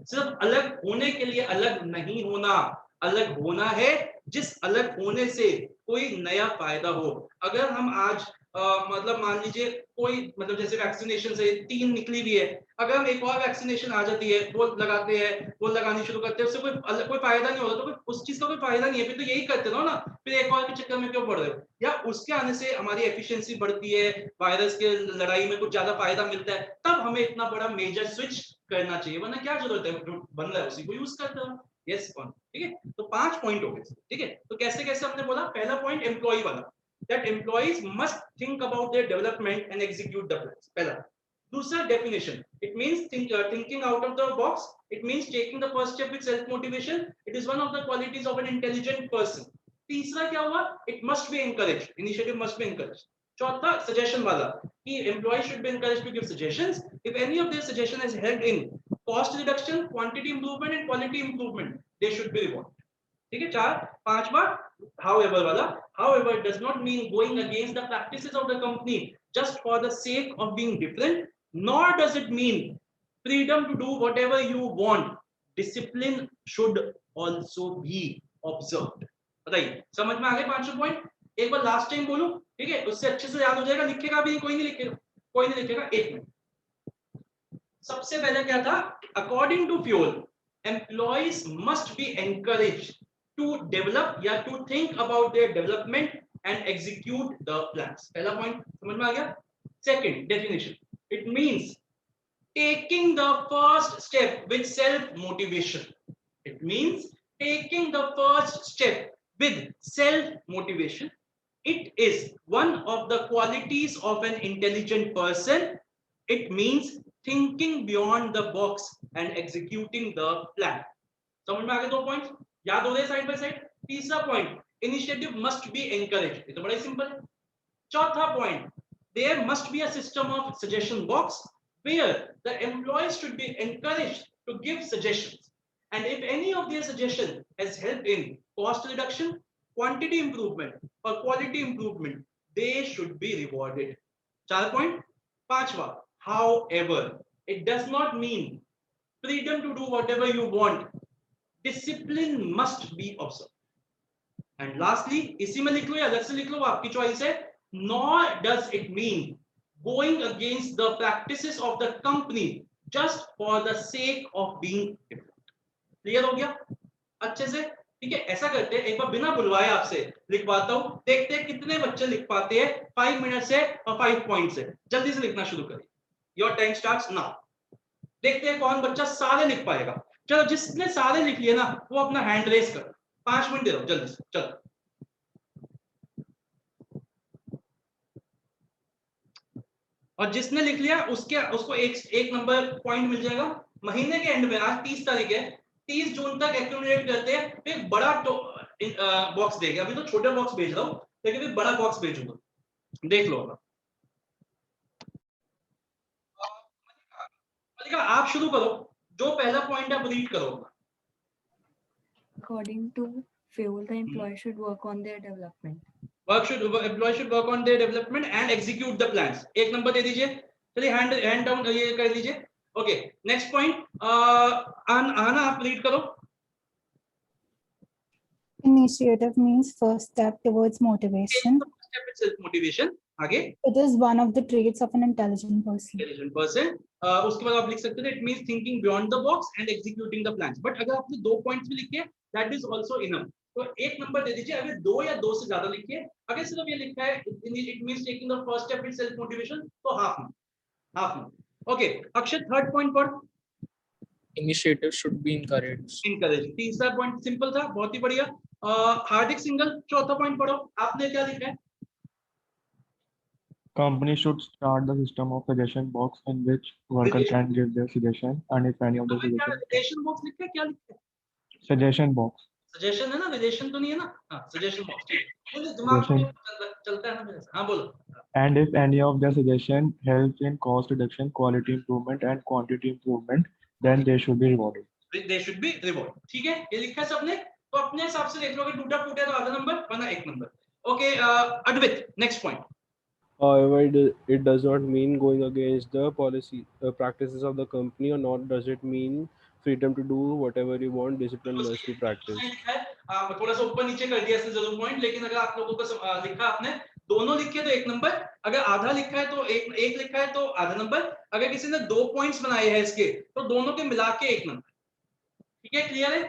Speaker 1: सिर्फ अलग होने के लिए अलग नहीं होना, अलग होना है जिस अलग होने से कोई नया फायदा हो। अगर हम आज मतलब मान लीजिए कोई, मतलब जैसे वैक्सीनेशन से 3 निकली हुई है, अगर हम एक और वैक्सीनेशन आ जाती है वो लगाते हैं, वो लगानी शुरू करते हैं, उससे कोई फायदा नहीं होता, तो उस चीज का कोई फायदा नहीं है, फिर तो यही करते रहो ना, फिर एक और के चक्कर में क्यों पड़ रहे हो। या उसके आने से हमारी एफिशिएंसी बढ़ती है, वायरस के लड़ाई में कुछ ज्यादा फायदा मिलता है, तब हमें इतना बड़ा मेजर स्विच करना चाहिए, वरना क्या जरूरत है, जो बन रहा है उसी को यूज करते रहो। यस कौन, ठीक है, तो 5 पॉइंट हो गए। ठीक है, तो कैसे कैसे हमने बोला, पहला पॉइंट एम्प्लॉय वाला, that employees must think about their development and execute the plans, पहला। दूसरा definition, it means thinking out of the box, it means taking the first step with self motivation, it is one of the qualities of an intelligent person। तीसरा क्या हुआ, it must be encouraged, initiative must be encouraged। चौथा suggestion वाला, कि employees should be encouraged to give suggestions if any of their suggestion has helped in cost reduction, quantity improvement and quality improvement, they should be rewarded। ठीक है, 4। 5वां however वाला, however does not mean going against the practices of the company just for the sake of being different, nor does it mean freedom to do whatever you want, discipline should also be observed। बताइए, समझ में आ गए 5 point. एक बार last time बोलूं, ठीक है, उससे अच्छे से याद हो जाएगा। लिखेगा भी कोई नहीं लिखेगा, कोई नहीं लिखेगा, 1 मिनट। सबसे पहले क्या था, according to Fayol employees must be encouraged to develop या to think about their development and execute the plans। पहला पॉइंट समझ में आ गया। Second definition, it means taking the first step with self motivation, it means taking the first step with self motivation, it is one of the qualities of an intelligent person, it means thinking beyond the box and executing the plan। समझ में आ गए 2 points, याद हो गए side by side. तीसरा point, initiative must be encouraged, ये तो बड़ा सिंपल है। चौथा point, there must be a system of suggestion box where the employees should be encouraged to give suggestions and if any of their suggestion has helped in cost reduction, quantity improvement और quality improvement, they should be rewarded. 4 point. 5वां, however it does not mean freedom to do whatever you want, discipline must be observed। and lastly, इसी में लिख लो या अलग से लिख लो, आपकी चॉइस है, nor does it mean going against the practices of the company just for the sake of being different। Clear हो गया अच्छे से? ठीक है, ऐसा करते हैं, एक बार बिना बुलवाए आपसे लिखवाता हूं, देखते हैं कितने बच्चे लिख पाते हैं 5 मिनट से और 5 पॉइंट से। जल्दी से लिखना शुरू करिए, योर टाइम स्टार्ट्स नाउ। देखते हैं कौन बच्चा सारे लिख पाएगा। चलो, जिसने सारे लिख लिए ना वो अपना हैंड रेस कर, 5 मिनट दे दो जल्दी से। चलो, और जिसने लिख लिया उसको एक नंबर पॉइंट मिल जाएगा। महीने के एंड में, आज 30 तारीख है, 30 जून तक एक्यूमुलेट करते हैं, फिर बड़ा बॉक्स देंगे। अभी तो छोटे बॉक्स भेज रहा हूं, लेकिन फिर बड़ा बॉक्स भेजूंगा, देख लो। आप शुरू करो, जो पहला पॉइंट आप रीड करो।
Speaker 3: According to Fuel, the employee should work on their development.
Speaker 1: Employee should work on their development and execute the plans। 1 number दे दीजिए। चलिए, हैंड डाउन ये कर दीजिए। ओके, नेक्स्ट पॉइंट, आना आप रीड करो।
Speaker 7: Initiative means first step towards motivation.
Speaker 1: Self motivation। आगे
Speaker 7: It is one of the traits of an intelligent person.
Speaker 1: Intelligent person, उसके बाद आप लिख सकते हैं it means thinking beyond the box and executing the plans. But अगर आपने 2 points भी लिखे दैट इज आल्सो इनफ, तो एक नंबर दे दीजिए। अगर 2 या 2 से ज्यादा लिखिए, अगर सिर्फ ये लिखा है it means taking the first step with self motivation, तो half. Okay Akshay, third point पर
Speaker 2: Initiative should be encouraged.
Speaker 1: Encourage. तीसरा पॉइंट सिंपल था, बहुत ही बढ़िया। हार्दिक सिंगल, चौथा पॉइंट पढ़ो, आपने क्या लिखा है?
Speaker 8: Company should start the system of suggestion box in which worker can give their suggestion, and if any of the suggestion
Speaker 1: relation box लिखा है, क्या लिखा है?
Speaker 8: suggestion box
Speaker 1: सजेशन है ना, रिलेशन तो नहीं है ना? हाँ सजेशन बॉक्स, ठीक है। मुझे दिमाग में चलता है ना मेरे से। हाँ बोलो।
Speaker 8: and if any of their suggestion helps in cost reduction, quality improvement and quantity improvement, then they should be rewarded.
Speaker 1: They should be rewarded, ठीक है, ये लिखा है सबने। तो अपने हिसाब से देख लो, अगर टूटा फूटा तो आधा नंबर वरना 1 number. Okay Advait, next point.
Speaker 4: However, it does not mean going against the policy practices of the company, or not does it mean freedom to do whatever you want. Discipline must be practiced.
Speaker 1: थोड़ा सा ऊपर नीचे कर दिया इसने जरूर point, लेकिन अगर आप लोगों को लिखा आपने दोनों लिखे तो 1 नंबर, अगर आधा लिखा है तो एक लिखा है तो आधा नंबर, अगर किसी ने 2 पॉइंट्स बनाए हैं इसके तो दोनों के मिला के 1 नंबर। ठीक है, क्लियर है?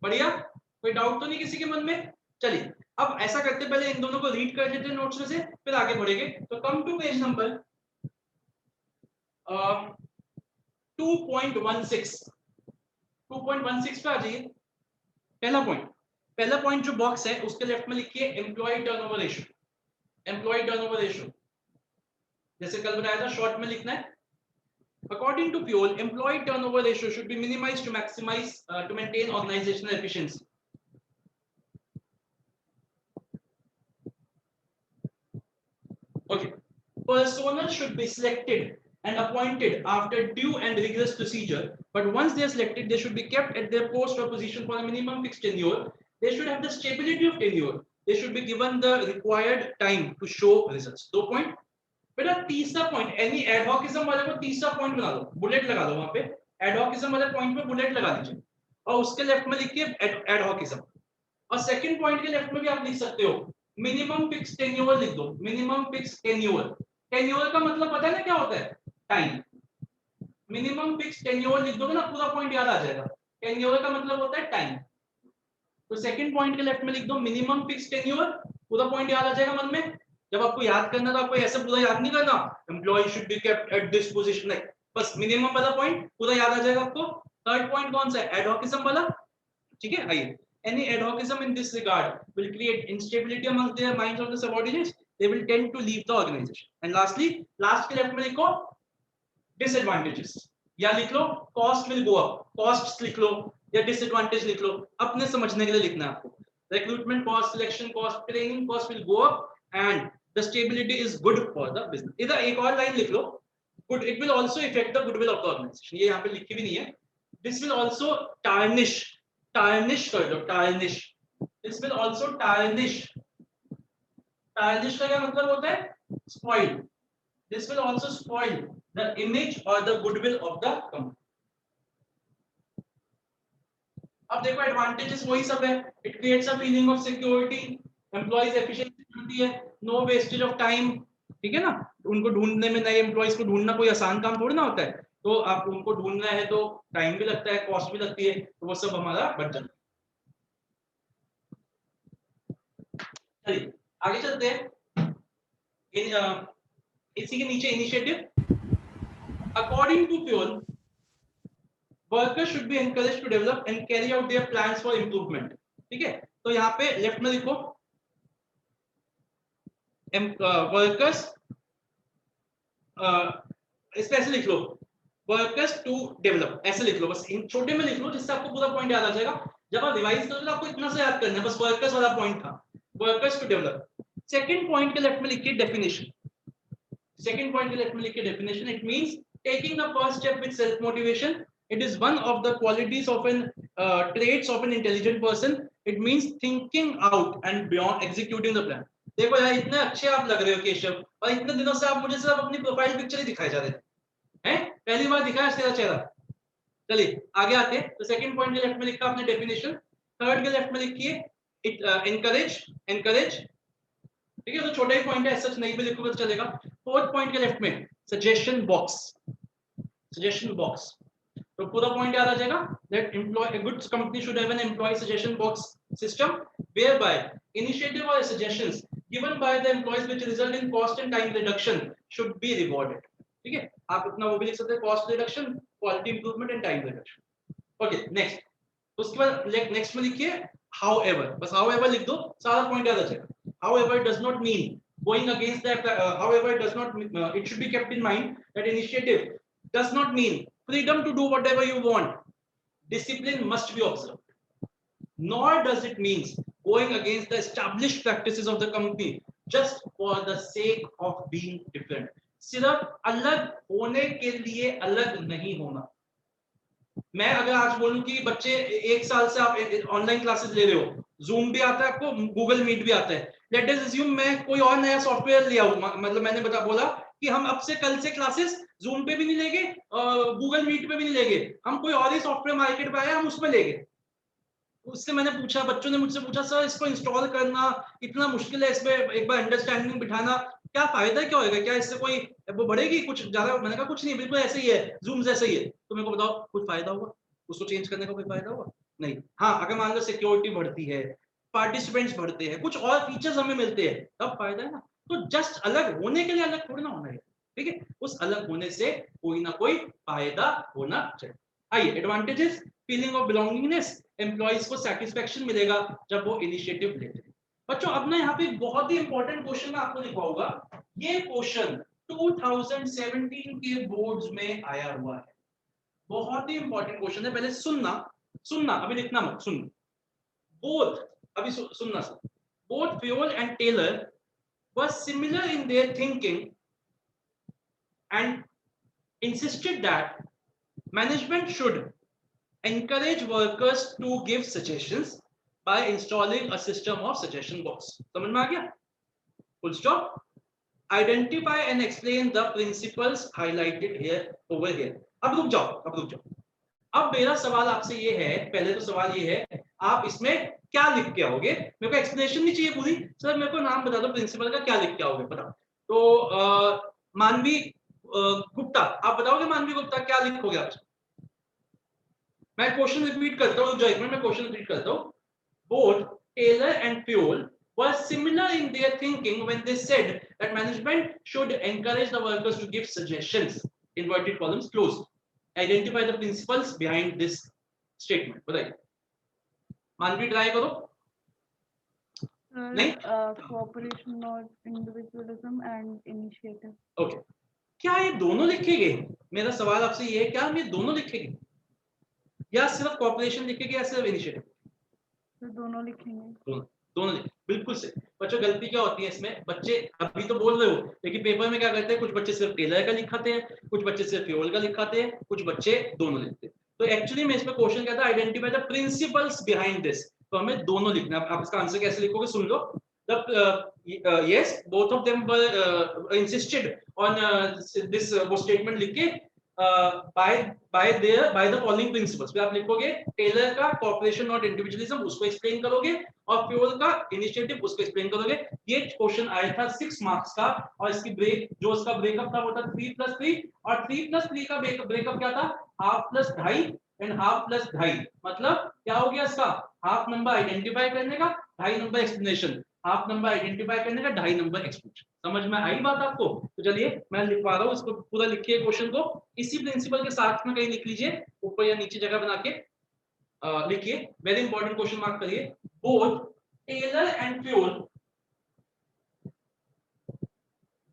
Speaker 1: बढ़िया, कोई डाउट तो नहीं किसी के मन में? चलिए अब ऐसा करते, पहले इन दोनों को रीड कर लेते हैं नोट्स में से, फिर आगे बढ़ेंगे। तो कम टू पेज नंबर 2.16 पे आ जाइए। पहला पॉइंट जो बॉक्स है उसके लेफ्ट में लिखिए employee turnover ratio. Employee turnover ratio जैसे कल बताया था, शॉर्ट में लिखना है। According to Pure, employee turnover ratio should be minimized to maximize to maintain organizational efficiency. Okay, personnel should be selected and appointed after due and rigorous procedure, but once they are selected, they should be kept at their post or position for a minimum fixed tenure. They should have the stability of tenure. They should be given the required time to show results. 2 point. बेटा तीसरा point, any adhocism वाले को तीसरा point बना दो, bullet लगा दो वहां पे, एडहॉकिज्म वाले पॉइंट पे बुलेट लगा दीजिए और उसके लेफ्ट में लिखिए एडहॉकिज्म। और सेकंड पॉइंट के लेफ्ट में भी आप लिख सकते हो मिनिमम फिक्स टेन्योर लिख दो। मिनिमम फिक्स टेन्योर, टेन्योर का मतलब पता है ना क्या होता है? टाइम। मिनिमम फिक्स टेन्योर लिख दोगे ना, पूरा पॉइंट याद आ जाएगा। टेन्योर का मतलब होता है टाइम। तो सेकंड पॉइंट के लेफ्ट में लिख दो मिनिमम फिक्स टेन्योर, पूरा पॉइंट याद आ जाएगा मन में। जब आपको याद करना तो आपको ऐसे पूरा याद नहीं करना, employee should be kept at this position, like बस मिनिमम वाला पॉइंट पूरा याद आ जाएगा आपको। थर्ड पॉइंट कौन सा है? एडहॉकिज्म वाला। ठीक है, आइए। Any adhocism in this regard will create instability among their minds of the subordinates. They will tend to leave the organization. And lastly, last के लेफ्ट में लिखो disadvantages, या लिख लो cost will go up, costs लिख लो या disadvantage लिख लो, अपने समझने के लिए लिखना है आपको। Recruitment cost, selection cost, training cost will go up and the stability is good for the business. इधर एक और लाइन लिख लो, good, it will also affect the goodwill of the organization. ये यहाँ पे लिखी भी नहीं है। This will also tarnish कर दो, tarnish. This will also tarnish. Tarnish का क्या मतलब होता है? Spoil. This will also spoil the image or the goodwill of the company. अब देखो एडवांटेजेस वही सब है। It creates a feeling of security, employees efficiency होती है, no wastage of time, ठीक है ना? उनको ढूंढने में, नए एम्प्लॉइज को ढूंढना कोई आसान काम थोड़ी ना होता है, तो आप उनको ढूंढना है तो टाइम भी लगता है, कॉस्ट भी लगती है, तो वो सब हमारा बच जाता है। चलिए आगे चलते हैं। इसी के नीचे initiative, according to Fayol workers should be encouraged to develop and carry out their plans for improvement. ठीक है, तो यहाँ पे लेफ्ट में लिखो वर्कर्स, स्पेशली लिख लो वर्कर्स टू डेवलप, ऐसे लिख लो, बस इन छोटे में लिख लो जिससे आपको पूरा पॉइंट याद आ जाएगा। जब आप रिवाइज करोगे तो आपको इतना सा याद करना है, बस वर्कर्स वाला पॉइंट था, workers to develop. Second point के लेफ्ट में लिखिए डेफिनेशन। सेकंड पॉइंट के लेफ्ट में लिखिए definition. It means taking the first step with self motivation. It is one of the qualities of an traits of an intelligent person. It means thinking out and beyond executing the plan. देखो यार इतने अच्छे आप लग रहे हो केशव, और इतने दिनों से आप मुझे सिर्फ अपनी प्रोफाइल पिक्चर ही दिखाए जा रहे थे, हैं? पहली बार दिखाया तेरा चेहरा। चलिए आगे आते हैं। तो सेकंड पॉइंट के लेफ्ट में लिखा आपने डेफिनेशन, थर्ड के लेफ्ट में लिखिए encourage ठीक है, तो छोटा ही पॉइंट है, सच नहीं भी लिखोगे तो चलेगा। फोर्थ पॉइंट के लेफ्ट में सजेशन बॉक्स, सजेशन बॉक्स, तो पूरा पॉइंट याद आ जाएगा that employ a good company should have an employee suggestion box system whereby initiative or suggestions given by the employees which result in cost and time reduction should be rewarded। ठीक है, आप अपना वो भी लिख सकते हैं, cost reduction, quality improvement and time reduction. Okay next, उसके बाद नेक्स्ट में लिखिए however, बस however लिख दो, सारा पॉइंट याद आ जाएगा। however does not mean going against that, however does not it should be kept in mind that initiative does not mean freedom to do whatever you want, discipline must be observed, nor does it mean going against the established practices of the company just for the sake of being different। सिर्फ अलग होने के लिए अलग नहीं होना। मैं अगर आज बोलूं कि बच्चे 1 साल से आप ऑनलाइन क्लासेस ले रहे हो, जूम भी आता है आपको, गूगल मीट भी आता है, लेट अस अज्यूम मैं कोई और नया सॉफ्टवेयर लिया हूं, मतलब मैंने बोला कि हम अब से कल से क्लासेस जूम पे भी नहीं लेंगे, गूगल मीट पे भी नहीं लेंगे, हम कोई और ही सॉफ्टवेयर मार्केट में आया हम उसमें लेंगे। उससे मैंने पूछा, बच्चों ने मुझसे पूछा सर इसको इंस्टॉल करना इतना मुश्किल है, इसमें एक बार अंडरस्टैंडिंग बिठाना, क्या फायदा क्या होगा, क्या इससे कोई वो बढ़ेगी कुछ ज्यादा? मैंने कहा कुछ नहीं, बिल्कुल ऐसे ही है, जूम जैसे ही है। तो मेरे को बताओ कुछ फायदा होगा उसको चेंज करने का? कोई फायदा होगा नहीं। हाँ, अगर मान लो सिक्योरिटी बढ़ती है, पार्टिसिपेंट्स बढ़ते हैं, कुछ और फीचर्स हमें मिलते हैं, तब फायदा है ना। तो जस्ट अलग होने के लिए अलग थोड़ी ना होना है, ठीक है, उस अलग होने से कोई ना कोई फायदा होना चाहिए। आइए, advantages, feeling of belongingness, employees को सेटिस्फेक्शन मिलेगा जब वो इनिशिएटिव लेते हैं। बच्चों अब ना यहाँ पे बहुत ही इंपॉर्टेंट क्वेश्चन मैं आपको दिखाऊंगा, ये क्वेश्चन 2017 के बोर्ड्स में आया हुआ है, बहुत ही इंपॉर्टेंट क्वेश्चन है। पहले सुनना, अभी लिखना मत, सुनना। बोथ, अभी सुनना sir, both Fayol and Taylor were similar in their thinking and insisted that management should encourage workers to give suggestions by installing a system of suggestion box। समझ में आ गया? Full stop। Identify and explain the principles highlighted here over here। अब रुक जाओ। अब मेरा सवाल आपसे ये है, पहले तो सवाल ये है आप इसमें क्या लिख के आओगे? मेरे को एक्सप्लेनेशन नहीं चाहिए पूरी, सर मेरे को नाम बता दो प्रिंसिपल का, क्या लिख के आओगे बताओ। तो मानवी गुप्ता, आप बताओगे मानवी गुप्ता क्या लिखोगे आप? मैं क्वेश्चन रिपीट करता हूं, मैं क्वेश्चन रिपीट करता हूं। Both Taylor and Fayol were similar in their thinking when they said that management should encourage the workers to give suggestions, inverted columns closed। Identify the principles behind this statement। बताइए, मानवी try करो। नहीं,
Speaker 9: cooperation or individualism and initiative।
Speaker 1: Okay, क्या ये दोनों लिखेंगे? मेरा सवाल आपसे ये है, क्या हम ये दोनों लिखेंगे या सिर्फ कॉर्पोरेशन लिखेंगे या सिर्फ इनिशिएटिव?
Speaker 9: तो दोनों लिखेंगे।
Speaker 1: दोनों लिखेंगे, बिल्कुल से। बच्चों गलती क्या होती है इसमें, बच्चे अभी तो बोल रहे हो लेकिन पेपर में क्या करते हैं, कुछ बच्चे सिर्फ टेलर का लिखाते हैं, कुछ बच्चे सिर्फ फ्यूल का लिखाते हैं, कुछ बच्चे दोनों लिखते हैं। तो एक्चुअली में इसमें क्वेश्चन क्या था, identify the principles behind this. तो हमें दोनों लिखना है। आप इसका आंसर कैसे लिखोगे सुन लो। yes, both of them were insisted on this वो स्टेटमेंट लिख के by the following principles। फिर आप लिखोगे टेलर का कॉर्पोरेशन नॉट इंडिविजुअलिज्म, उसको एक्सप्लेन करोगे, और फ्यूल का इनिशिएटिव, उसको एक्सप्लेन करोगे। ये क्वेश्चन आया था 6 मार्क्स का, और इसकी ब्रेक जो उसका ब्रेकअप था वो था 3+3, और 3+3 का ब्रेकअप क्या था, हाफ प्लस ढाई एंड हाफ प्लस ढाई। मतलब क्या हो गया इसका, हाफ नंबर आइडेंटिफाई करने का, ढाई number explanation, half number identify करने का, ढाई नंबर एक्सप्लेनेशन। समझ में आई बात आपको? तो चलिए मैं लिखवा रहा हूँ, इसको पूरा लिखिए क्वेश्चन को, इसी प्रिंसिपल के साथ में कहीं लिख लीजिए, ऊपर या नीचे जगह बना के लिखिए। वेरी इंपॉर्टेंट क्वेश्चन मार्क करिए। Both Taylor and Fayol,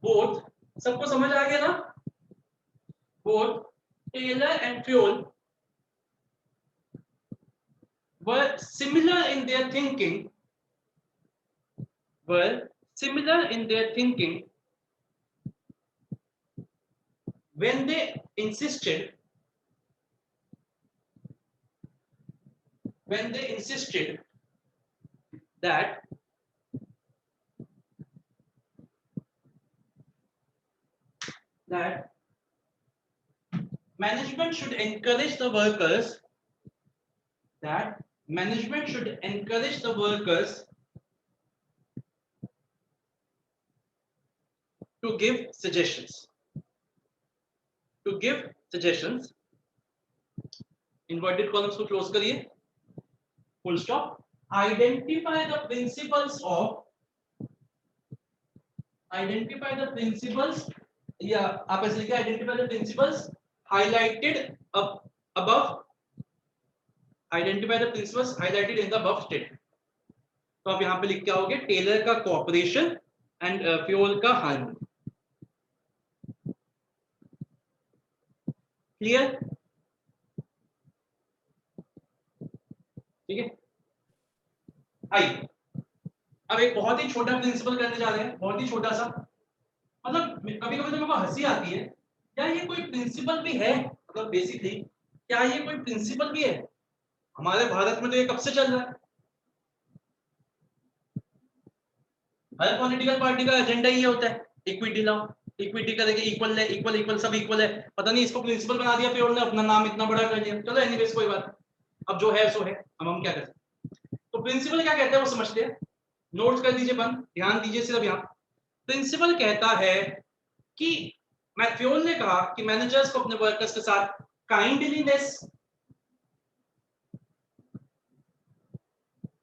Speaker 1: both, सबको समझ आ गया ना? Both Taylor and Fayol were similar in their thinking when they insisted that management should encourage the workers to give suggestions. To give suggestions. Inverted columns को close करिए. Full stop. Identify the principles of. Identify the principles. या आप ऐसे लिखिए identify the principles highlighted above. Identify the principles highlighted in the above statement. तो आप यहाँ पे लिख के आओगे टेलर का कोऑपरेशन एंड फ्यूल का हार्मनी. क्लियर? ठीक है. आइए अब एक बहुत ही छोटा प्रिंसिपल करने जा रहे हैं, बहुत ही छोटा सा. मतलब कभी कभी तो मेरे को हंसी आती है, क्या ये कोई प्रिंसिपल भी है? मतलब बेसिकली क्या ये कोई प्रिंसिपल भी है? हमारे भारत में तो ये कब से चल रहा है. हर पॉलिटिकल पार्टी का एजेंडा ये होता है इक्विटी लाओ, इक्विटी करेंगे, इक्वल है, इक्वल इक्वल सब इक्वल है. पता नहीं इसको प्रिंसिपल बना दिया फिर अपना नाम इतना बड़ा कर दिया. चलो एनीवेज कोई बात, अब जो है सो है, अब हम क्या कर सकते. तो प्रिंसिपल क्या कहते हैं वो समझते हैं. नोट्स कर दीजिए बंद, ध्यान दीजिए सिर्फ यहाँ. प्रिंसिपल कहता है कि मैथ्यूल ने कहा कि मैनेजर्स को अपने वर्कर्स के साथ काइंडलीनेस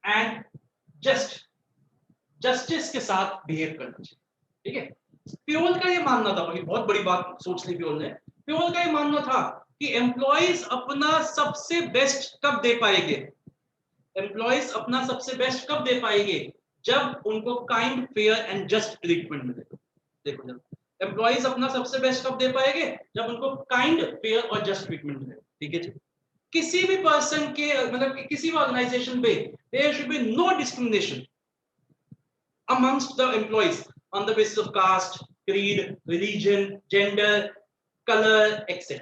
Speaker 1: एंड जस्टिस के साथ बिहेव करना चाहिए. ठीक है. फ्यूल का ये मानना था, भाई बहुत बड़ी बात सोच ली फ्यूल ने. फ्यूल का ये मानना था कि एम्प्लॉइज अपना सबसे बेस्ट कब दे पाएंगे. एम्प्लॉइज अपना सबसे बेस्ट कब दे पाएंगे? जब उनको kind, fair and just treatment मिलेगा. देखो जब एम्प्लॉइज अपना सबसे बेस्ट कब दे पाएंगे? जब उनको काइंड, फेयर और जस्ट ट्रीटमेंट मिलेगा. ठीक है जी. किसी भी पर्सन के मतलब किसी भी ऑर्गेनाइजेशन में there should be no discrimination amongst the employees on the basis of caste, creed, religion, gender, color, etc.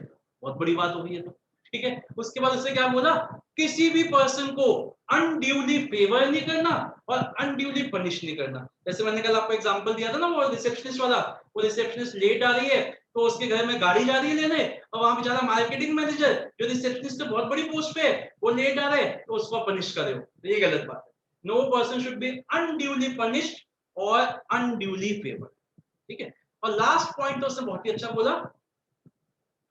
Speaker 1: बहुत बड़ी बात हो गई है तो. ठीक है. उसके बाद उसने क्या बोला? किसी भी पर्सन को अनड्यूली फेवर नहीं करना और अनड्यूली पनिश नहीं करना. जैसे मैंने कल आपको एग्जांपल दिया था ना, वो रिसेप्शनिस्ट वाला. वो रिसेप्शनिस्ट लेट आ रही है तो उसके घर में गाड़ी जा रही है लेने, और वहां बेचारा मार्केटिंग मैनेजर जो रिसेप्शनिस्ट से बहुत बड़ी पोस्ट पे है वो लेट आ रहा है तो उसको पनिश करे. ये गलत बात है. No person should be unduly punished or unduly favored. ठीक है. और लास्ट पॉइंट तो उसने बहुत ही अच्छा बोला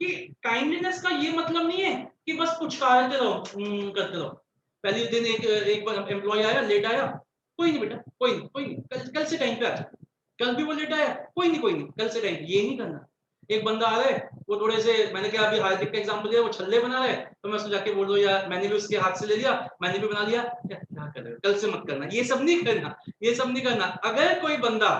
Speaker 1: कि काइंडनेस का ये मतलब नहीं है कि बस पुचकारते रहो, करते रहो. पहले दिन एक एम्प्लॉय आया, लेट आया, कोई नहीं बेटा, कोई नहीं, कल से टाइम पे आ जा. कल भी वो लेट आया, कोई नहीं, कल से टाइम. ये नहीं करना. एक बंदा आ रहा है, वो थोड़े से, मैंने क्या अभी हार्दिक का एग्जांपल दिया, वो छल्ले बना रहा है, तो मैं उसको जाके बोल दो यार मैंने भी उसके हाथ से ले लिया, मैंने भी बना लिया, क्या कर रहे हो, कल से मत करना. ये सब नहीं करना, ये सब नहीं करना. अगर कोई बंदा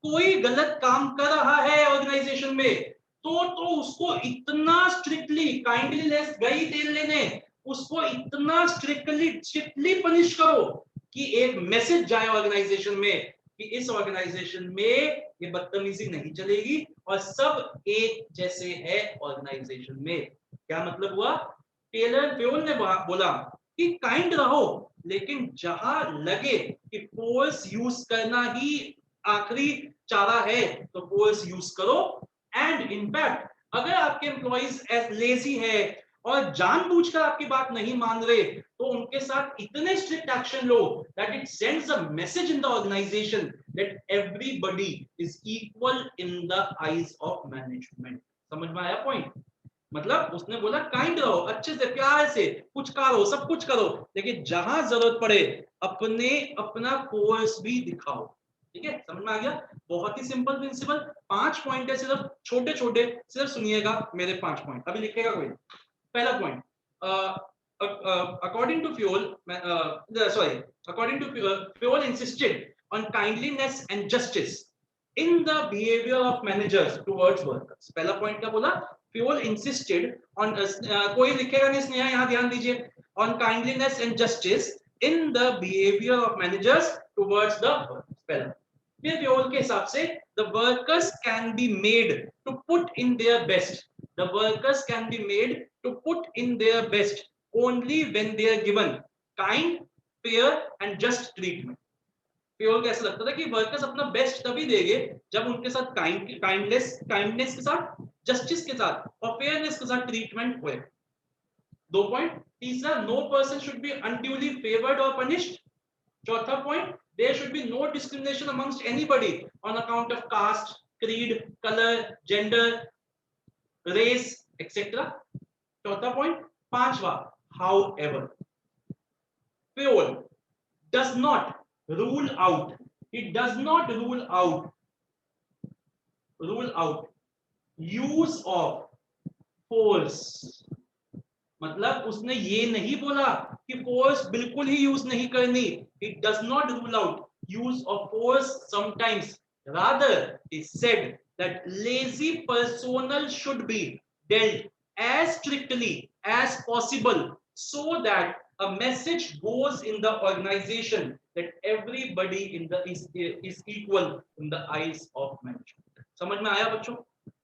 Speaker 1: कोई गलत काम कर रहा है ऑर्गेनाइजेशन में तो उसको इतना स्ट्रिक्टली, काइंडलीनेस गई तेल लेने, उसको इतना स्ट्रिक्टली पनिश करो कि एक मैसेज जाए ऑर्गेनाइजेशन में कि इस ऑर्गेनाइजेशन में ये बदतमीजी नहीं चलेगी और सब एक जैसे है ऑर्गेनाइजेशन में. क्या मतलब हुआ? टेलर फ्यूल ने बोला कि काइंड रहो, लेकिन जहां लगे कि फोर्स यूज करना ही आखिरी चारा है तो फोर्स यूज करो. एंड इनफैक्ट अगर आपके एम्प्लॉइज लेजी है और जानबूझकर आपकी बात नहीं मान रहे तो उनके साथ इतने strict action low that it sends a message in the organization that everybody is equal in the eyes of management. समझ में आया पॉइंट? मतलब उसने बोला काइंड रहो, अच्छे से, प्यार से, कुछ करो, सब कुछ करो, लेकिन जहां जरूरत पड़े अपना फोर्स भी दिखाओ. ठीक है. समझ में आ गया? बहुत ही सिंपल प्रिंसिपल. 5 पॉइंट है, सिर्फ छोटे छोटे, सिर्फ सुनिएगा मेरे 5 पॉइंट. अभी लिखेगा कोई. पहला point, according to Fuel insisted on kindliness and justice in the behavior of managers towards workers. पहला पॉइंट क्या बोला? Fuel insisted on कोई लिखेगा नहीं स्नेहा, यहाँ ध्यान दीजिए, on kindliness and justice in the behavior of managers towards the workers. पहला. फिर Fuel के हिसाब से the workers can be made to put in their best. The workers can be made to put in their best only when they are given kind, fair and just treatment. Fuel को ऐसा लगता था कि workers अपना best तभी देंगे जब उनके साथ काइंडनेस के साथ, जस्टिस के साथ और फेयरनेस के साथ ट्रीटमेंट होए. 2 पॉइंट. तीसरा, no person should be unduly favoured और पनिश्ड. चौथा point, there should be no discrimination amongst anybody on account of caste, creed, color, gender, race, etc. चौथा पॉइंट. पांचवा, however, Pure does not rule out, it does not rule out use of force. मतलब उसने ये नहीं बोला कि force बिल्कुल ही use नहीं करनी. It does not rule out use of force sometimes. Rather, it said that lazy personnel should be dealt as strictly as possible so that a message goes in the organization that everybody in the is equal in the eyes of management. समझ में आया बच्चों?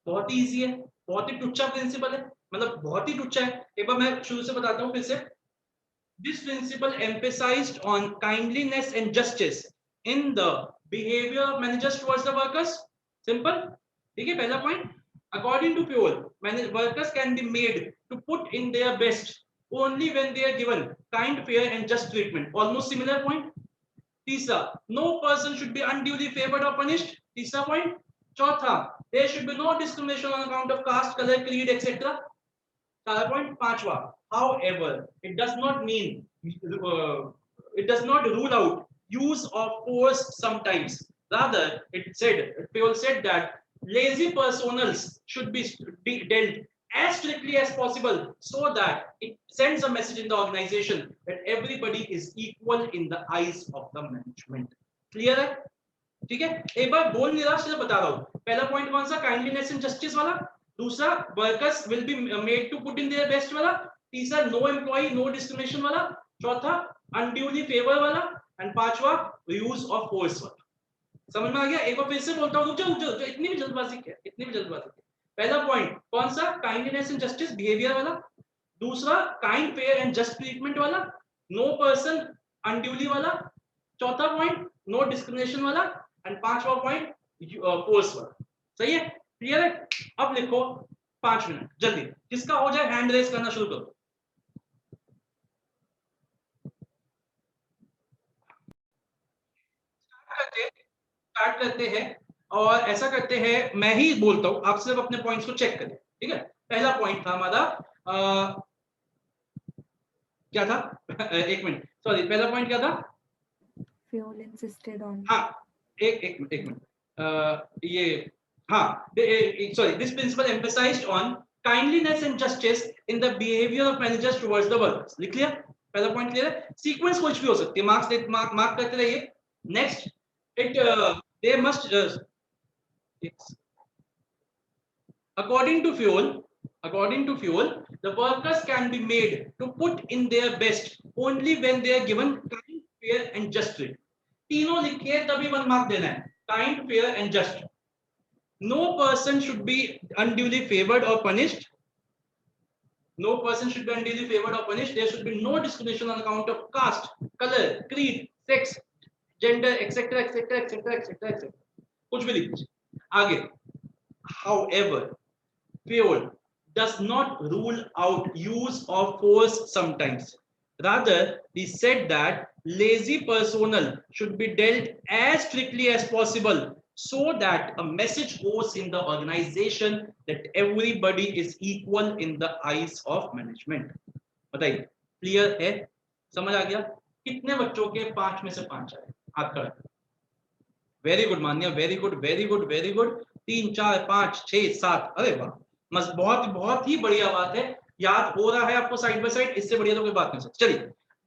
Speaker 1: बहुत ही easy है, बहुत ही टुच्चा principal है, मतलब बहुत ही टुच्चा है. एक बार मैं शुरू से बताता हूँ फिर से. This principle emphasized on kindliness and justice in the behavior of managers towards the workers. Simple. ठीक है, पहला point. According to Pure, workers can be made to put in their best only when they are given kind, fair and just treatment. Almost similar point. तीसरा, no person should be unduly favored or punished. तीसरा point. चौथा, there should be no discrimination on account of caste, color, creed, etc. चार point. पांचवा, however, it does not mean it does not rule out use of force sometimes. Rather, Pure said that lazy personals should be dealt as strictly as possible so that it sends a message in the organization that everybody is equal in the eyes of the management. Clear है? ठीक है, एक बार बोल नहीं रहा, सिर्फ बता रहा हूं. पहला पॉइंट कौन सा? काइंडलीनेस एंड जस्टिस वाला. दूसरा, workers will be made to put in their best वाला. तीसरा, नो एम्प्लॉय नो डिस्क्रिमिनेशन वाला. चौथा, अनड्यूली फेवर वाला. एंड पांचवा, यूज ऑफ फोर्स वाला. समझ में आ गया? एक बार फिर से बोलता हूं. रुक, इतनी भी जल्दबाजी क्या? पहला पॉइंट कौन सा? काइंडलीनेस एंड जस्टिस, बिहेवियर वाला. दूसरा, kind, fair and just treatment वाला. नो पर्सन अनड्यूली वाला. चौथा पॉइंट, नो डिस्क्रिमिनेशन वाला. एंड पांचवा पॉइंट, फोर्स वाला. सही है? क्लियर है? अब लिखो 5 मिनट जल्दी. जिसका हो जाए हैंड रेस करना शुरू करो. स्टार्ट करते हैं और ऐसा करते हैं, मैं ही बोलता हूं, आप सिर्फ अपने पॉइंट्स को चेक करें. ठीक है? पहला पॉइंट था हमारा क्या था? एक मिनट, सॉरी, पहला पॉइंट क्या था?
Speaker 3: Pure insisted on.
Speaker 1: हाँ, एक मिनट. ये हाँ, sorry, this principle emphasized on kindliness and justice in the behavior of managers towards the workers. लिख लिया? पहला पॉइंट क्लियर है? सीक्वेंस कुछ भी हो सकती है, मार्क करते रहिए. Next, they must according to Fuel, the workers can be made to put in their best only when they are given kind, fair and just treatment. तीनों लिखे तभी 1 मार्क देना है. Kind, fair and just. No person should be unduly favored or punished. There should be no discrimination on account of caste, color, creed, sex, gender, etc. कुछ भी लिख दीजिए. आगे, however, Pure does not rule out use of force sometimes. Rather, he said that lazy personnel should be dealt as strictly as possible so that a message goes in the organization that everybody is equal in the eyes of management. बताइए, clear है? समझ आ गया? कितने बच्चों के 5 में से 5 आए? हाथ खड़ा. वेरी गुड मान्या, वेरी गुड. 3 4 5 6 7. अरे वाह, मस्त, बहुत ही बढ़िया बात है. याद हो रहा है आपको साइड बाय साइड, इससे बढ़िया तो कोई बात नहीं. चलिए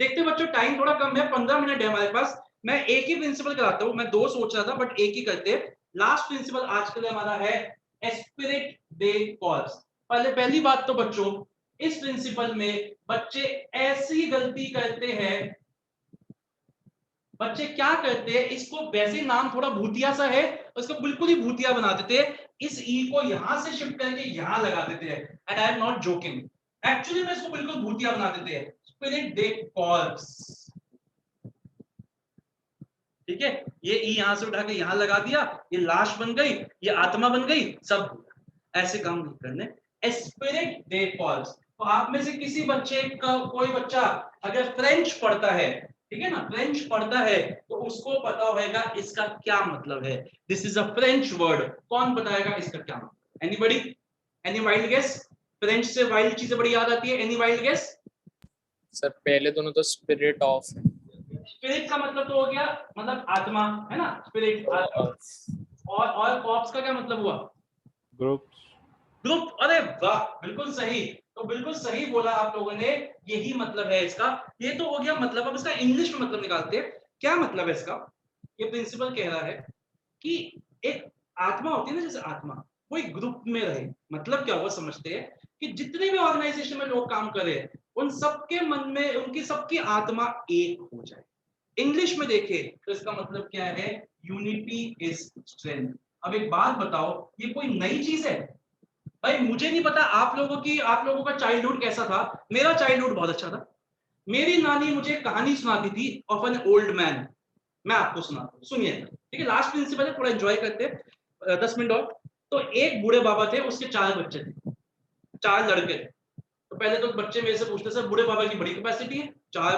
Speaker 1: देखते बच्चों, टाइम थोड़ा कम है, 15 मिनट है हमारे पास. मैं एक ही प्रिंसिपल कराता हूं. मैं 2 सोच रहा था बट एक ही करते हैं. लास्ट प्रिंसिपल आज के लिए हमारा है एस्पिरेट दे कॉल्स. पहली बात तो बच्चों, इस प्रिंसिपल में बच्चे ऐसी गलती करते हैं. बच्चे क्या करते हैं, इसको वैसे नाम थोड़ा भूतिया सा है, उसको बिल्कुल ही भूतिया बना देते हैं. इस ई को यहां से शिफ्ट करके यहां लगा देते हैं. And I am not joking, actually में इसको बिल्कुल भूतिया बना देते हैं. स्पिरिट दे कॉल्स. ठीक है, ये ई यहां से उठा के यहां लगा दिया, ये लाश बन गई, ये आत्मा बन गई, सब. ऐसे काम नहीं करने. स्पिरिट दे कॉल्स. तो आप में से किसी बच्चे का, कोई बच्चा अगर फ्रेंच पढ़ता है, ठीक है ना, फ्रेंच पढ़ता है तो उसको पता होगा इसका क्या मतलब है। This is a French word, कौन बताएगा इसका क्या मतलब? Anybody, any wild guess? French से वाइल्ड चीजें बड़ी याद आती है, एनी वाइल्ड गेस?
Speaker 2: सर पहले दोनों तो स्पिरिट ऑफ,
Speaker 1: स्पिरिट का मतलब तो हो गया मतलब आत्मा, है ना, स्पिरिट। और कॉप्स का क्या मतलब हुआ?
Speaker 4: Groups.
Speaker 1: ग्रुप। अरे वाह, बिल्कुल सही, तो बिल्कुल सही बोला आप लोगों ने, यही मतलब है इसका। ये तो हो गया मतलब, अब इसका इंग्लिश में मतलब निकालते हैं, क्या मतलब है इसका। ये प्रिंसिपल कह रहा है कि एक आत्मा होती है ना, जैसे आत्मा वो एक ग्रुप में रहे, मतलब क्या हुआ समझते हैं कि जितने भी ऑर्गेनाइजेशन में लोग काम कर रहे हैं उन सबके मन में उनकी सबकी आत्मा एक हो जाए। इंग्लिश में देखें तो इसका मतलब क्या है? Unity is strength. अब एक बात बताओ, ये कोई नई चीज है? भाई मुझे नहीं पता आप लोगों का चाइल्डहुड कैसा था, मेरा चाइल्डहुड बहुत अच्छा था। मेरी नानी मुझे कहानी सुनाती थी ऑफ एन ओल्ड मैन, मैं आपको सुनाता हूँ, सुनिए। ठीक है, लास्ट प्रिंसिपल है, थोड़ा एंजॉय करते हैं 10 मिनट और। तो एक बूढ़े बाबा थे, उसके 4 बच्चे थे, 4 लड़के थे। तो पहले तो बच्चे मेरे से पूछते सर बूढ़े बाबा की बड़ी कैपेसिटी है, 4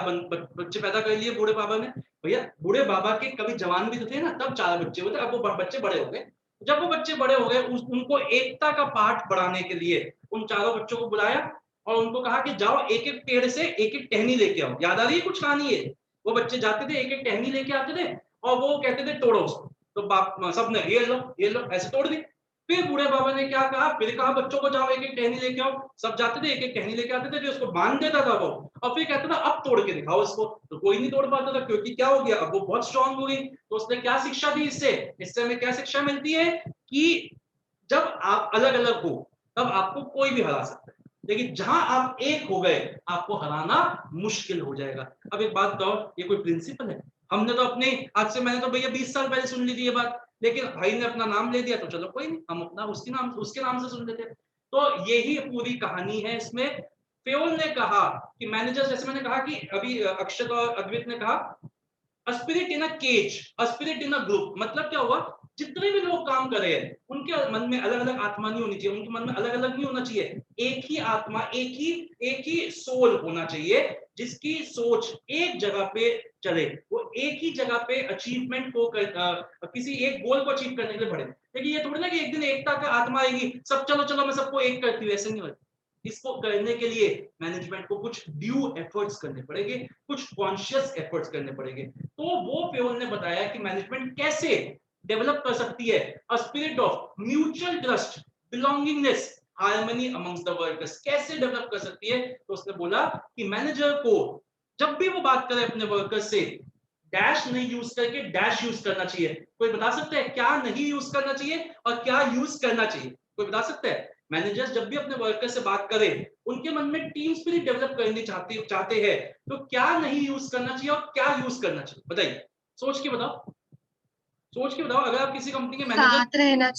Speaker 1: बच्चे पैदा कर लिए बूढ़े बाबा ने। भैया बूढ़े बाबा के कभी जवान भी तो थे ना, तब 4 बच्चे हुए थे, अब वो बच्चे बड़े हो गए। जब वो बच्चे बड़े हो गए उनको एकता का पाठ पढ़ाने के लिए उन चारों बच्चों को बुलाया और उनको कहा कि जाओ एक एक पेड़ से एक एक टहनी लेके आओ। याद आ रही है कुछ कहानी है? वो बच्चे जाते थे, एक एक टहनी लेके आते थे और वो कहते थे तोड़ो उसको। तो बाप सबने ये लो ऐसे तोड़ दी। फिर बूढ़े बाबा ने क्या कहा, फिर कहा बच्चों को जाओ एक एक टहनी लेके आओ। सब जाते थे, एक एक टहनी लेके आते थे, जो उसको बांध देता था वो, और फिर कहता था अब तोड़ के दिखाओ इसको। तो कोई नहीं तोड़ पाता था, क्योंकि क्या हो गया, अब वो बहुत स्ट्रांग हो गई। तो उसने क्या शिक्षा दी इससे हमें क्या शिक्षा मिलती है कि जब आप अलग अलग हो तब आपको कोई भी हरा सकता है, लेकिन जहां आप एक हो गए आपको हराना मुश्किल हो जाएगा। अब एक बात बताओ, ये कोई प्रिंसिपल है? हमने तो अपने आज से, मैंने तो भैया 20 साल पहले सुन ली थी ये बात, लेकिन भाई ने अपना नाम ले दिया तो चलो कोई नहीं, हम अपना उसके नाम से सुन लेते। तो यही पूरी कहानी है इसमें। फेयोल ने कहा कि मैनेजर, जैसे मैंने कहा कि अभी अक्षत और अद्वित ने कहा spirit in a cage, spirit in a group, मतलब क्या हुआ, जितने भी लोग काम कर रहे हैं उनके मन में अलग अलग आत्मा नहीं होनी चाहिए, उनके मन में अलग अलग नहीं होना चाहिए, एक ही आत्मा, एक ही सोल होना चाहिए जिसकी सोच एक जगह पे चले, वो एक ही जगह पे अचीवमेंट को किसी एक गोल को अचीव करने के लिए बढ़े। लेकिन ये थोड़ी ना कि एक दिन एकता का आत्मा आएगी, सब चलो चलो मैं सबको एक करती हूँ, ऐसे नहीं होता। इसको करने के लिए मैनेजमेंट को कुछ ड्यू एफर्ट्स करने पड़ेंगे, कुछ कॉन्शियस एफर्ट्स करने पड़ेंगे। तो वो फेयोल ने बताया कि मैनेजमेंट कैसे डेवलप कर सकती है a spirit of mutual trust, belongingness, harmony amongst the workers, कैसे डेवलप कर सकती है। तो उसने बोला कि मैनेजर को जब भी वो बात करे अपने वर्कर्स से, डैश नहीं यूज करके डैश यूज करना चाहिए। कोई बता सकता है क्या नहीं यूज करना चाहिए और क्या यूज करना चाहिए? कोई बता सकता है? मैनेजर्स जब भी अपने वर्कर से बात करें, उनके मन में टीम स्पिरिट डेवलप करनी चाहते हैं, तो क्या नहीं यूज करना चाहिए और क्या यूज करना चाहिए? बताइए, सोच के बताओ, सोच के बताओ। अगर आप किसी कंपनी के मैनेजर,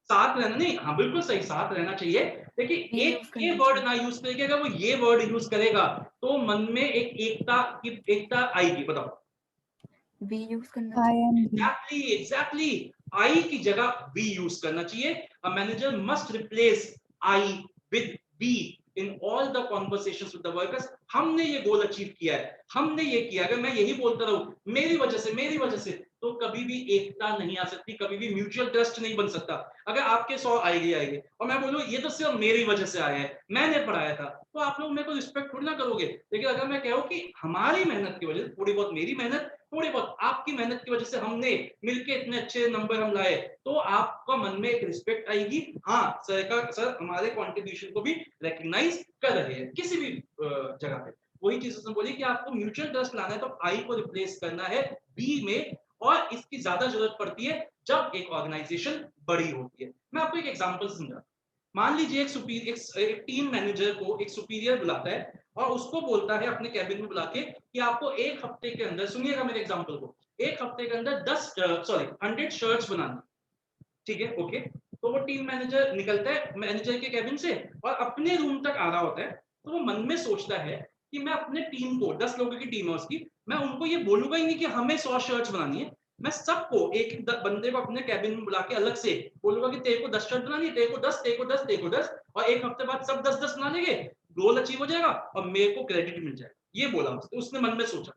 Speaker 1: साथ रहना नहीं, हाँ बिल्कुल सही, साथ रहना चाहिए, लेकिन एक ये वर्ड ना यूज करके अगर वो ये वर्ड यूज करेगा तो मन में एक एकता आएगी। बताओ,
Speaker 3: वी यूज करना
Speaker 7: I
Speaker 3: चाहिए।
Speaker 7: am
Speaker 1: एग्जैक्टली आई की जगह वी यूज करना चाहिए। A manager must replace I with we in all the conversations with the workers. हमने ये गोल अचीव किया है, हमने ये किया। अगर मैं यही बोलता रहूं मेरी वजह से, तो कभी भी एकता नहीं आ सकती, कभी भी म्यूचुअल ट्रस्ट नहीं बन सकता। अगर आपके 100 आएंगे और मैं बोलूं ये तो सिर्फ मेरी वजह से आया है, मैंने पढ़ाया था, तो आप लोग मेरे को रिस्पेक्ट थोड़ी ना करोगे। लेकिन अगर मैं कहूं कि हमारी मेहनत की वजह से, थोड़ी बहुत मेरी मेहनत, थोड़ी बहुत आपकी मेहनत की वजह से हमने मिलके इतने अच्छे नंबर हम लाए, तो आपका मन में एक रिस्पेक्ट आएगी। हाँ सर हमारे कंट्रीब्यूशन को भी रिकॉग्नाइज कर रहे हैं किसी भी जगह पे। वही चीज उसने बोली कि आपको म्यूचुअल ट्रस्ट लाना है तो आई को रिप्लेस करना है बी में, और इसकी ज्यादा जरूरत पड़ती है जब एक ऑर्गेनाइजेशन बड़ी होती है। मैं आपको एक एग्जांपल समझा। मान लीजिए एक टीम मैनेजर को एक सुपीरियर बुलाता है और उसको बोलता है अपने कैबिन में बुला के कि आपको एक हफ्ते के अंदर, सुनिएगा मेरे एग्जांपल को, एक हफ्ते के अंदर 100 शर्ट्स बनाना। ठीक है, ओके। तो वो टीम मैनेजर निकलता है मैनेजर के कैबिन से और अपने रूम तक आ रहा होता है। तो वो मन में सोचता है कि मैं अपने टीम को, 10 लोगों की टीम है उसकी, मैं उनको ये बोलूंगा ही नहीं कि हमें 100 शर्ट्स बनानी है। मैं सबको एक एक बंदे को अपने कैबिन में बुला के अलग से बोलूंगा कि तेरे को 10 शर्ट बनानी है, तेरे को 10, तेरे को 10, तेरे को 10, और एक हफ्ते बाद सब 10-10 बना लेंगे, गोल अचीव हो जाएगा और मेरे को क्रेडिट मिल जाएगा। ये बोला उसने मन में सोचा।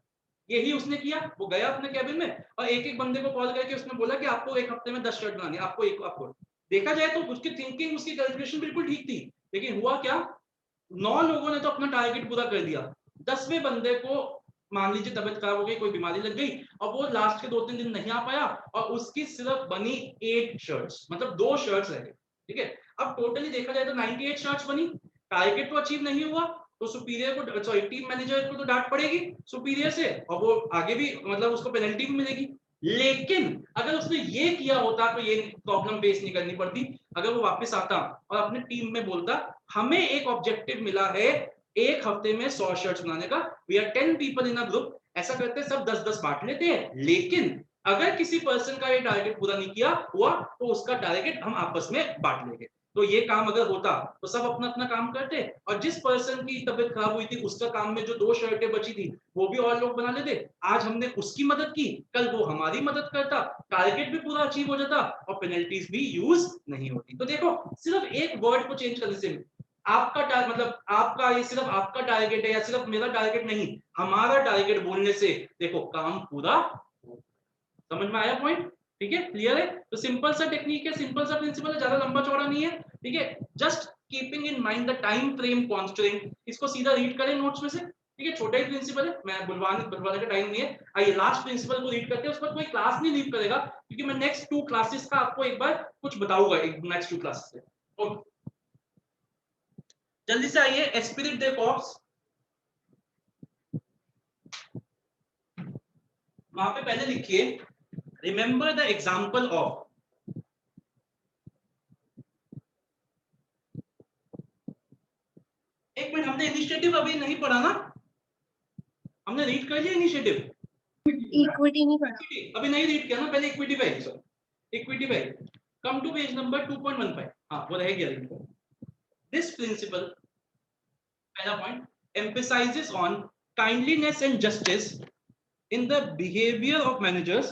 Speaker 1: यही उसने किया, वो गया अपने कैबिन में और एक एक बंदे को कॉल करके उसने बोला कि आपको एक हफ्ते में 10 शर्ट बनानी है, आपको देखा जाए तो उसकी थिंकिंग, उसकी कैलकुलेशन बिल्कुल ठीक थी, लेकिन हुआ क्या, 9 लोगों ने तो अपना टारगेट पूरा कर दिया, 10वें बंदे को मान लीजिए तबियत खराब हो गई, कोई बीमारी लग गई और वो लास्ट के 2-3 दिन नहीं आ पाया और उसकी सिर्फ बनी 8 शर्ट्स, मतलब 2 शर्ट्स रह गए, ठीक है। अब टोटली देखा जाए तो 98 शर्ट्स बनी, टारगेट तो अचीव नहीं हुआ, तो सुपीरियर को, सॉरी टीम मैनेजर को तो डांट पड़ेगी सुपीरियर से और वो आगे भी मतलब उसको पेनल्टी भी मिलेगी। लेकिन अगर उसने ये किया होता तो ये प्रॉब्लम फेस नहीं करनी पड़ती। अगर वो वापस आता और अपने टीम में बोलता हमें एक ऑब्जेक्टिव मिला है एक हफ्ते में 100 शर्ट्स बनाने का, we are 10 people in a group, ऐसा करते सब 10-10 बांट लेते हैं, लेकिन अगर किसी पर्सन का ये टारगेट पूरा नहीं किया हुआ तो उसका टारगेट हम आपस में बांट लेंगे। तो ये काम अगर होता तो सब अपना अपना काम करते और जिस पर्सन की तबीयत खराब हुई थी उसका काम में जो 2 शर्टें बची थी वो भी और लोग बना लेते, आज हमने उसकी मदद की, कल वो हमारी मदद करता, टारगेट भी पूरा अचीव हो जाता और पेनल्टीज भी यूज नहीं होती। तो देखो सिर्फ एक वर्ड को चेंज करने से आपका मतलब आपका ये सिर्फ आपका टारगेट है या सिर्फ मेरा टारगेट नहीं, हमारा टारगेट बोलने से देखो काम पूरा, समझ में आया पॉइंट? ठीक है, क्लियर है? तो सिंपल सा टेक्निक है, सिंपल सा प्रिंसिपल है, ज्यादा लंबा चौड़ा नहीं है, ठीक है। Just keeping in mind the time frame constraint, इसको सीधा रीड करें नोट्स में से, ठीक है, छोटा ही प्रिंसिपल है, मैं बुलवाने का टाइम नहीं है। आइए लास्ट प्रिंसिपल को रीड करते हैं, उसके बाद कोई क्लास नहीं लीव करेगा क्योंकि मैं नेक्स्ट 2 क्लासेस का आपको एक बार कुछ बताऊंगा, एक नेक्स्ट 2 क्लासेस से। ओके जल्दी से आइए, एस्पिरिट दे कॉर्प्स, वहां पे पहले लिखिए रिमेंबर द एग्जाम्पल ऑफ, एक मिनट, हमने इनिशिएटिव अभी नहीं पढ़ा ना, हमने रीड कर लिया इनिशिएटिव,
Speaker 6: इक्विटी नहीं पढ़ा,
Speaker 1: अभी नहीं रीड किया ना, पहले इक्विटी पे, इक्विटी पे कम टू पेज नंबर 2.15, हाँ वो रह गया रीड। दिस प्रिंसिपल, पहला point, emphasizes on kindliness and justice in the behavior of managers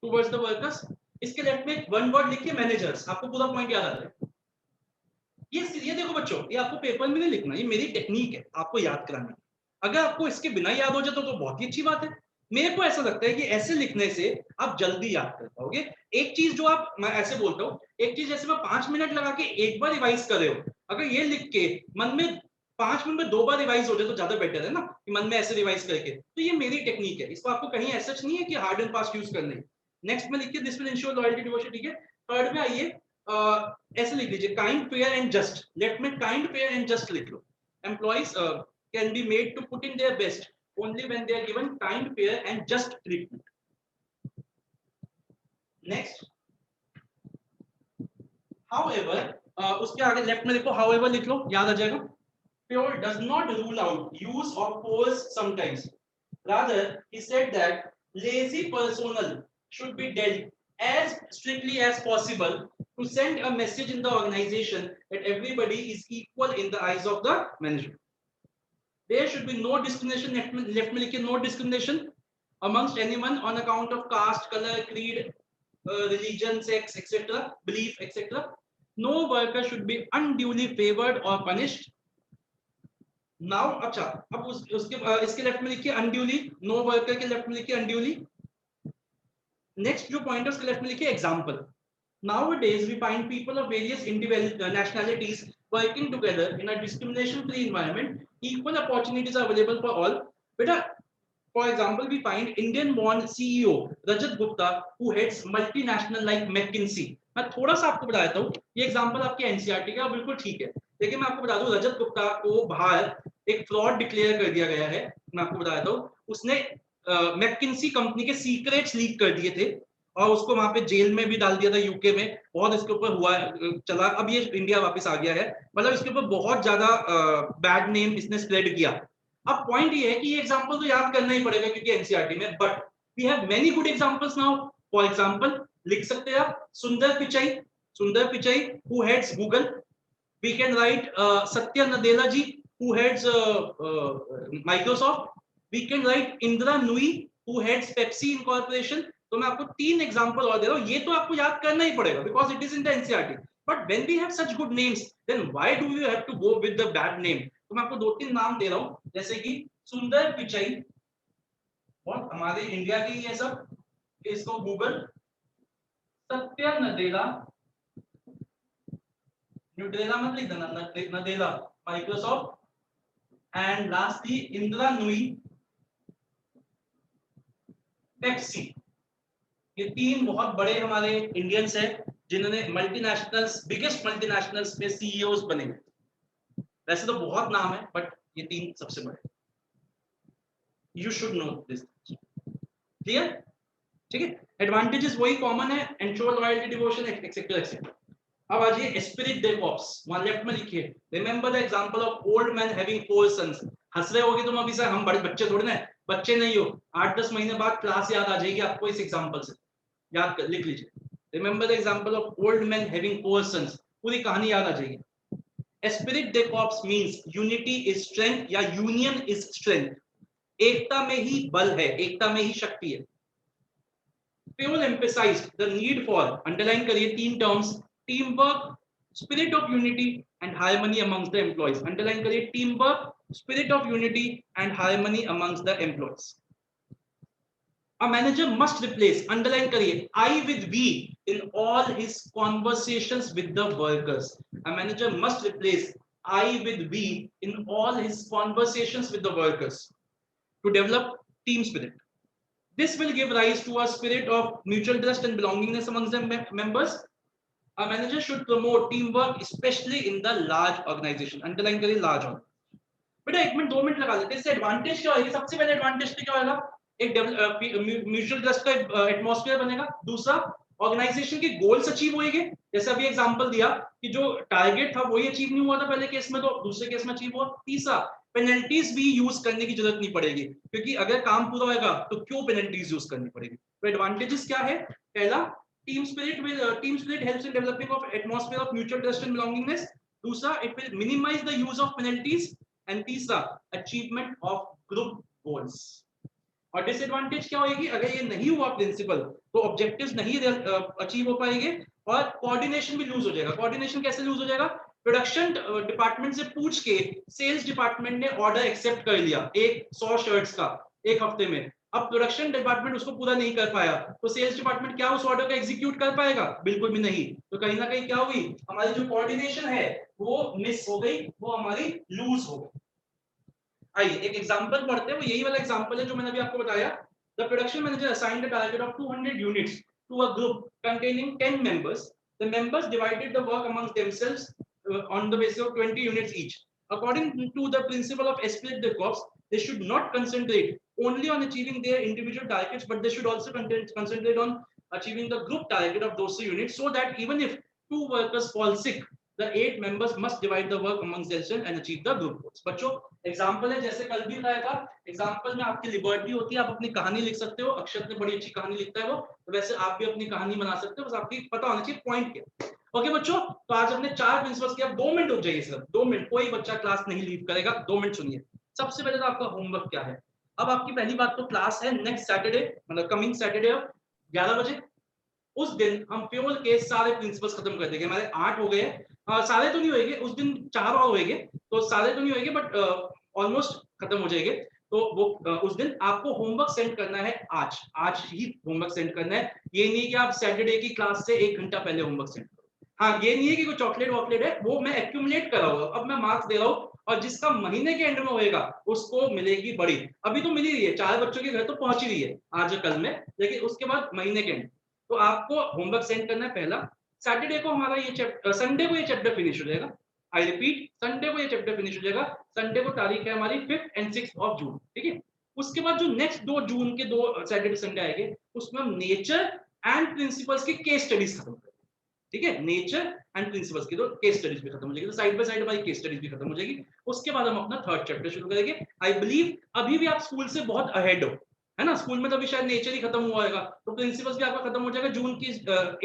Speaker 1: towards the workers। इसके लेफ्ट में वन वर्ड लिखिए मैनेजर्स, आपको पूरा पॉइंट याद आ जाए। ये देखो बच्चों, ये आपको पेपर में नहीं लिखना, ये मेरी टेक्निक है आपको याद कराने की। अगर आपको इसके बिना याद हो जाए तो बहुत ही अच्छी बात है। मेरे को ऐसा लगता है कि ऐसे लिखने से आप जल्दी याद कर पाओगे। एक चीज जो आप, मैं ऐसे बोलता हूँ, एक चीज जैसे मैं 5 मिनट लगा के एक बार रिवाइज कर रहे हो, अगर ये लिख के मन में 5 मिनट में 2 बार रिवाइज हो जाए तो ज्यादा बेटर है ना, कि मन में ऐसे रिवाइज करके। तो ये मेरी टेक्निक है, इसको आपको कहीं ऐसा नहीं है कि हार्ड एंड फास्ट यूज करना है। नेक्स्ट में लिखिए this will ensure loyalty devotion, ठीक है। थर्ड में आइए, ऐसे लिख लीजिए काइंड फेयर एंड जस्ट, लेट में काइंड फेयर एंड जस्ट लिख लो। Employees can be made to put in their best only when they are given kind, fair and just treatment. Next, however, उसके आगे लेफ्ट में देखो however लिख लो, याद आ जाएगा। Pure does not rule out use of force sometimes. Rather, he said that lazy personnel should be dealt as strictly as possible to send a message in the organization that everybody is equal in the eyes of the management. There should be no discrimination, left में लिखिए no discrimination amongst anyone on account of caste, color, creed, religion, sex, etc., belief, etc. No worker should be unduly favored or punished. Now, अच्छा, अब इसके left में लिखिए unduly, no worker के left में लिखिए unduly. Next जो point है उसके लेफ्ट में लिखिए example. Nowadays we find people of various nationalities working together in a discrimination-free environment. Equal opportunities are available for all. Beta, for example, we find Indian-born CEO Rajat Gupta who heads multinational like McKinsey. मैं थोड़ा सा आपको बता देता हूँ, ये example आपके NCERT का बिल्कुल ठीक है, लेकिन मैं आपको बता दूं रजत गुप्ता को बाहर एक फ्रॉड डिक्लेयर कर दिया गया है। मैं आपको बता देता हूँ, उसने मैकिंसी कंपनी के सीक्रेट्स लीक कर दिए थे और उसको वहां पे जेल में भी डाल दिया था यूके में, बहुत इसके ऊपर हुआ चला, अब ये इंडिया वापस आ गया है, मतलब इसके ऊपर बहुत ज्यादा बैड नेम इसने स्प्रेड किया। अब पॉइंट ये है कि ये एग्जांपल तो याद करना ही पड़ेगा क्योंकि एनसीईआरटी में, but we have many good examples now. For example लिख सकते हैं आप Sundar Pichai who heads Google, we can write Satya Nadella ji who heads Microsoft, we can write Indira Nooyi who heads Pepsi incorporation. तो मैं आपको 3 एग्जांपल और दे रहा हूं, ये तो आपको याद करना ही पड़ेगा because it is in the NCERT, but when we have such good names then why do you have to go with the bad name. तो मैं आपको 2-3 नाम दे रहा हूं, जैसे कि सुंदर पिचाई, और हमारे इंडिया की ये सब, इसको गूगल, सत्या नडेला, न्यूट्रेला मत लिख देना, Nadella Microsoft, and lastly Indira Nooyi टेक्सी। ये तीन बहुत बड़े हमारे इंडियंस हैं जिन्होंने मल्टीनेशनल्स, बिगेस्ट मल्टीनेशनल्स में सीईओज बने। वैसे तो बहुत नाम है बट ये तीन सबसे बड़े। You should know this. Clear? ठीक है। एडवांटेजेस वही कॉमन है, ensure loyalty, devotion, etcetera etcetera. अब आ जाइए एस्पिरिट दे कॉर्प्स, वहां लेफ्ट में लिखिए, remember the example of old man having 4 sons. हंस रहे होगे तुम अभी से, हम बड़े बच्चे थोड़े ना, बच्चे नहीं हो, 8-10 महीने बाद क्लास याद आ जाएगी आपको इस एग्जांपल से, याद कर, लिख लीजिए, remember the example of old man having 4 sons, पूरी कहानी याद आ जाएगी। Esprit de corps means unity is strength या यूनियन इज स्ट्रेंथ। एकता में ही बल है, एकता में ही शक्ति है। Pure emphasized the need for, underline करिए 3 terms, teamwork, spirit of unity and harmony amongst the employees. Underline करिए teamwork, spirit of unity and harmony amongst the employees. A manager must replace, underline करिए, I with we in all his conversations with the workers. A manager must replace I with we in all his conversations with the workers to develop team spirit. This will give rise to a spirit of mutual trust and belongingness amongst the members. A manager should promote teamwork, especially in the large organization. Underline करिए large organization. बेटा 1 minute 2 minute लगा लेते हैं। इससे advantage क्या होगा? सबसे पहले एडवांटेज क्या होगा? एक म्यूचुअल ट्रस्ट का एटमॉस्फेयर बनेगा। दूसरा, ऑर्गेनाइजेशन के गोल्स अचीव होंगे। जैसे अभी एग्जांपल दिया कि जो टारगेट था वही अचीव नहीं हुआ था पहले केस में, तो दूसरे केस में अचीव हुआ। तीसरा, पेनल्टीज भी यूज करने की जरूरत नहीं पड़ेगी, क्योंकि अगर काम पूरा होगा तो क्यों पेनल्टीज यूज करनी पड़ेगी। तो एडवांटेजेस क्या है? पहला, team spirit helps in developing of atmosphere of mutual trust and belongingness. दूसरा, it will minimize the use of penalties. And तीसरा, अचीवमेंट ऑफ ग्रुप गोल्स। और डिसएडवांटेज क्या होगी? अगर ये नहीं हुआ प्रिंसिपल तो ऑब्जेक्टिव्स नहीं अचीव हो पाएंगे और कोऑर्डिनेशन भी लूज हो जाएगा। कोऑर्डिनेशन कैसे लूज हो जाएगा? प्रोडक्शन डिपार्टमेंट से पूछ के सेल्स डिपार्टमेंट ने ऑर्डर एक्सेप्ट कर लिया 100 शर्ट्स का एक हफ्ते में, अब प्रोडक्शन डिपार्टमेंट उसको पूरा नहीं कर पाया, तो सेल्स डिपार्टमेंट क्या उस ऑर्डर को एग्जीक्यूट कर पाएगा? बिल्कुल भी नहीं। तो कहीं ना कहीं क्या हुई? हमारी जो कोऑर्डिनेशन है वो मिस हो गई, वो हमारी लूज हो गई। आइए एक एग्जांपल पढ़ते हैं, वो यही वाला एग्जांपल है जो मैंने अभी आपको बताया। The production manager assigned the target of 200 units to a group containing 10 members. The members divided the work amongst themselves on the basis of 20 units each. According to the principle of esprit de corps, they should not concentrate only on achieving their individual targets, but they should also concentrate on achieving the group target of those units, so that even if 2 workers fall sick, the 8 members must divide the work amongst themselves and achieve the group goals. बच्चों example है, जैसे कल भी बताया था, example में आपकी liberty होती है, आप अपनी कहानी लिख सकते हो। अक्षत ने बड़ी अच्छी कहानी लिखता है वो, तो वैसे आप भी अपनी कहानी बना सकते हो, बस आपकी पता होना चाहिए पॉइंट क्या। ओके बच्चों, तो आज हमने 4 प्रिंसिपल्स किया। 2 मिनट रुक जाइए सर, 2 मिनट, कोई बच्चा क्लास नहीं लीव करेगा, 2 मिनट सुनिए। सबसे पहले तो आपका होमवर्क क्या है? अब आपकी पहली बात तो क्लास है नेक्स्ट सैटरडे, मतलब कमिंग सैटरडे 11 बजे। उस दिन हम फ्यूल के सारे प्रिंसिपल्स खत्म कर देंगे। हमारे 8 हो गए, सारे तो नहीं होएंगे, उस दिन 4 और होएंगे, तो सारे तो नहीं होएंगे बट ऑलमोस्ट खत्म हो जाएंगे। तो वो उस दिन आपको होमवर्क सेंड करना है, आज ही होमवर्क सेंड करना है। ये नहीं कि आप सैटरडे की क्लास से 1 घंटा पहले होमवर्क सेंड करो। हाँ, ये नहीं है कि कोई चॉकलेट वॉकलेट है, वो मैं एक्यूमुलेट कर रहा हूँ, अब मैं मार्क्स दे रहा हूँ, और जिसका महीने के एंड में होएगा उसको मिलेगी बड़ी। अभी तो मिल ही रही है, 4 बच्चों के घर तो पहुंच ही रही है आज कल में, लेकिन उसके बाद महीने के एंड तो आपको होमवर्क सेंड करना है। पहला, सैटरडे को हमारा ये चैप्टर, संडे को ये चैप्टर फिनिश हो जाएगा। आई रिपीट, संडे को ये चैप्टर फिनिश हो जाएगा। संडे को तारीख है हमारी 5th and 6th of June, ठीक है। उसके बाद जो नेक्स्ट 2 जून के 2 सैटरडे संडे आएंगे, उसमें हम नेचर एंड प्रिंसिपल्स की केस स्टडीज खत्म करेंगे, ठीक है। नेचर एंड प्रिंसिपल्स की तो केस स्टडीज भी खत्म हो जाएगी, तो साइड बाय साइड हमारी केस स्टडीज भी खत्म हो जाएगी। उसके बाद हम अपना 3rd चैप्टर शुरू करेंगे। आई बिलीव अभी भी आप स्कूल से बहुत अहेड हो, है ना। स्कूल में तो अभी शायद नेचर ही खत्म हुआ होगा, तो प्रिंसिपल्स भी आपका खत्म हो जाएगा जून की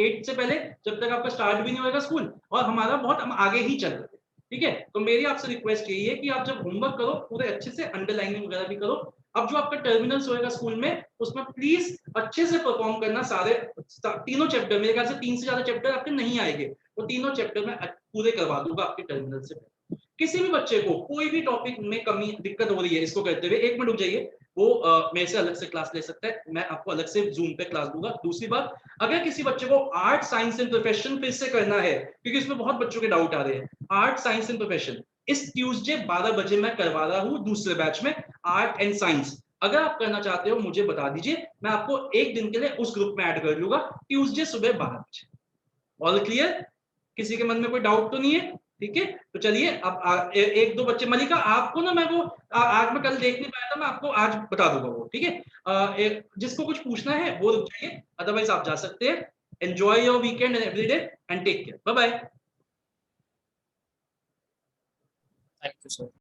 Speaker 1: 8 से पहले, जब तक आपका स्टार्ट भी नहीं होगा स्कूल, और हमारा बहुत हम आगे ही चल रहे हैं, ठीक है। तो मेरी आपसे रिक्वेस्ट यही है कि आप जब होमवर्क करो पूरे अच्छे से अंडरलाइनिंग वगैरह भी करो। अब जो आपका टर्मिनल्स होएगा स्कूल में, उसमें प्लीज अच्छे से परफॉर्म करना। सारे तीनों चैप्टर, मेरे ख्याल से 3 से ज्यादा चैप्टर आपके नहीं आएंगे, तो तीनों चैप्टर में पूरे करवा दूंगा आपके टर्मिनल से। किसी भी बच्चे को कोई भी टॉपिक में कमी दिक्कत हो रही है इसको करते हुए, 1 मिनट रुक जाइए, वो मेरे से अलग से क्लास ले सकता है, मैं आपको अलग से जूम पे क्लास दूंगा। दूसरी बात, अगर किसी बच्चे को आर्ट साइंस एंड प्रोफेशन फिर से करना है, क्योंकि इसमें बहुत बच्चों के डाउट आ रहे हैं, आर्ट साइंस एंड प्रोफेशन इस ट्यूसडे 12 बजे मैं करवा रहा हूँ दूसरे बैच में, आर्ट एंड साइंस। अगर आप करना चाहते हो मुझे बता दीजिए, मैं आपको एक दिन के लिए उस ग्रुप में ऐड कर लूंगा ट्यूसडे सुबह 12 बजे। All clear? किसी के मन में कोई डाउट तो नहीं है? ठीक है, तो चलिए अब एक दो बच्चे, मलिका आपको ना मैं वो आज मैं कल देख नहीं पाया था, मैं आपको आज बता दूंगा वो, ठीक है। जिसको कुछ पूछना है वो रुक जाइए, अदरवाइज आप जा सकते हैं। Enjoy your weekend and every day and take care, bye bye.
Speaker 2: Thank you, sir.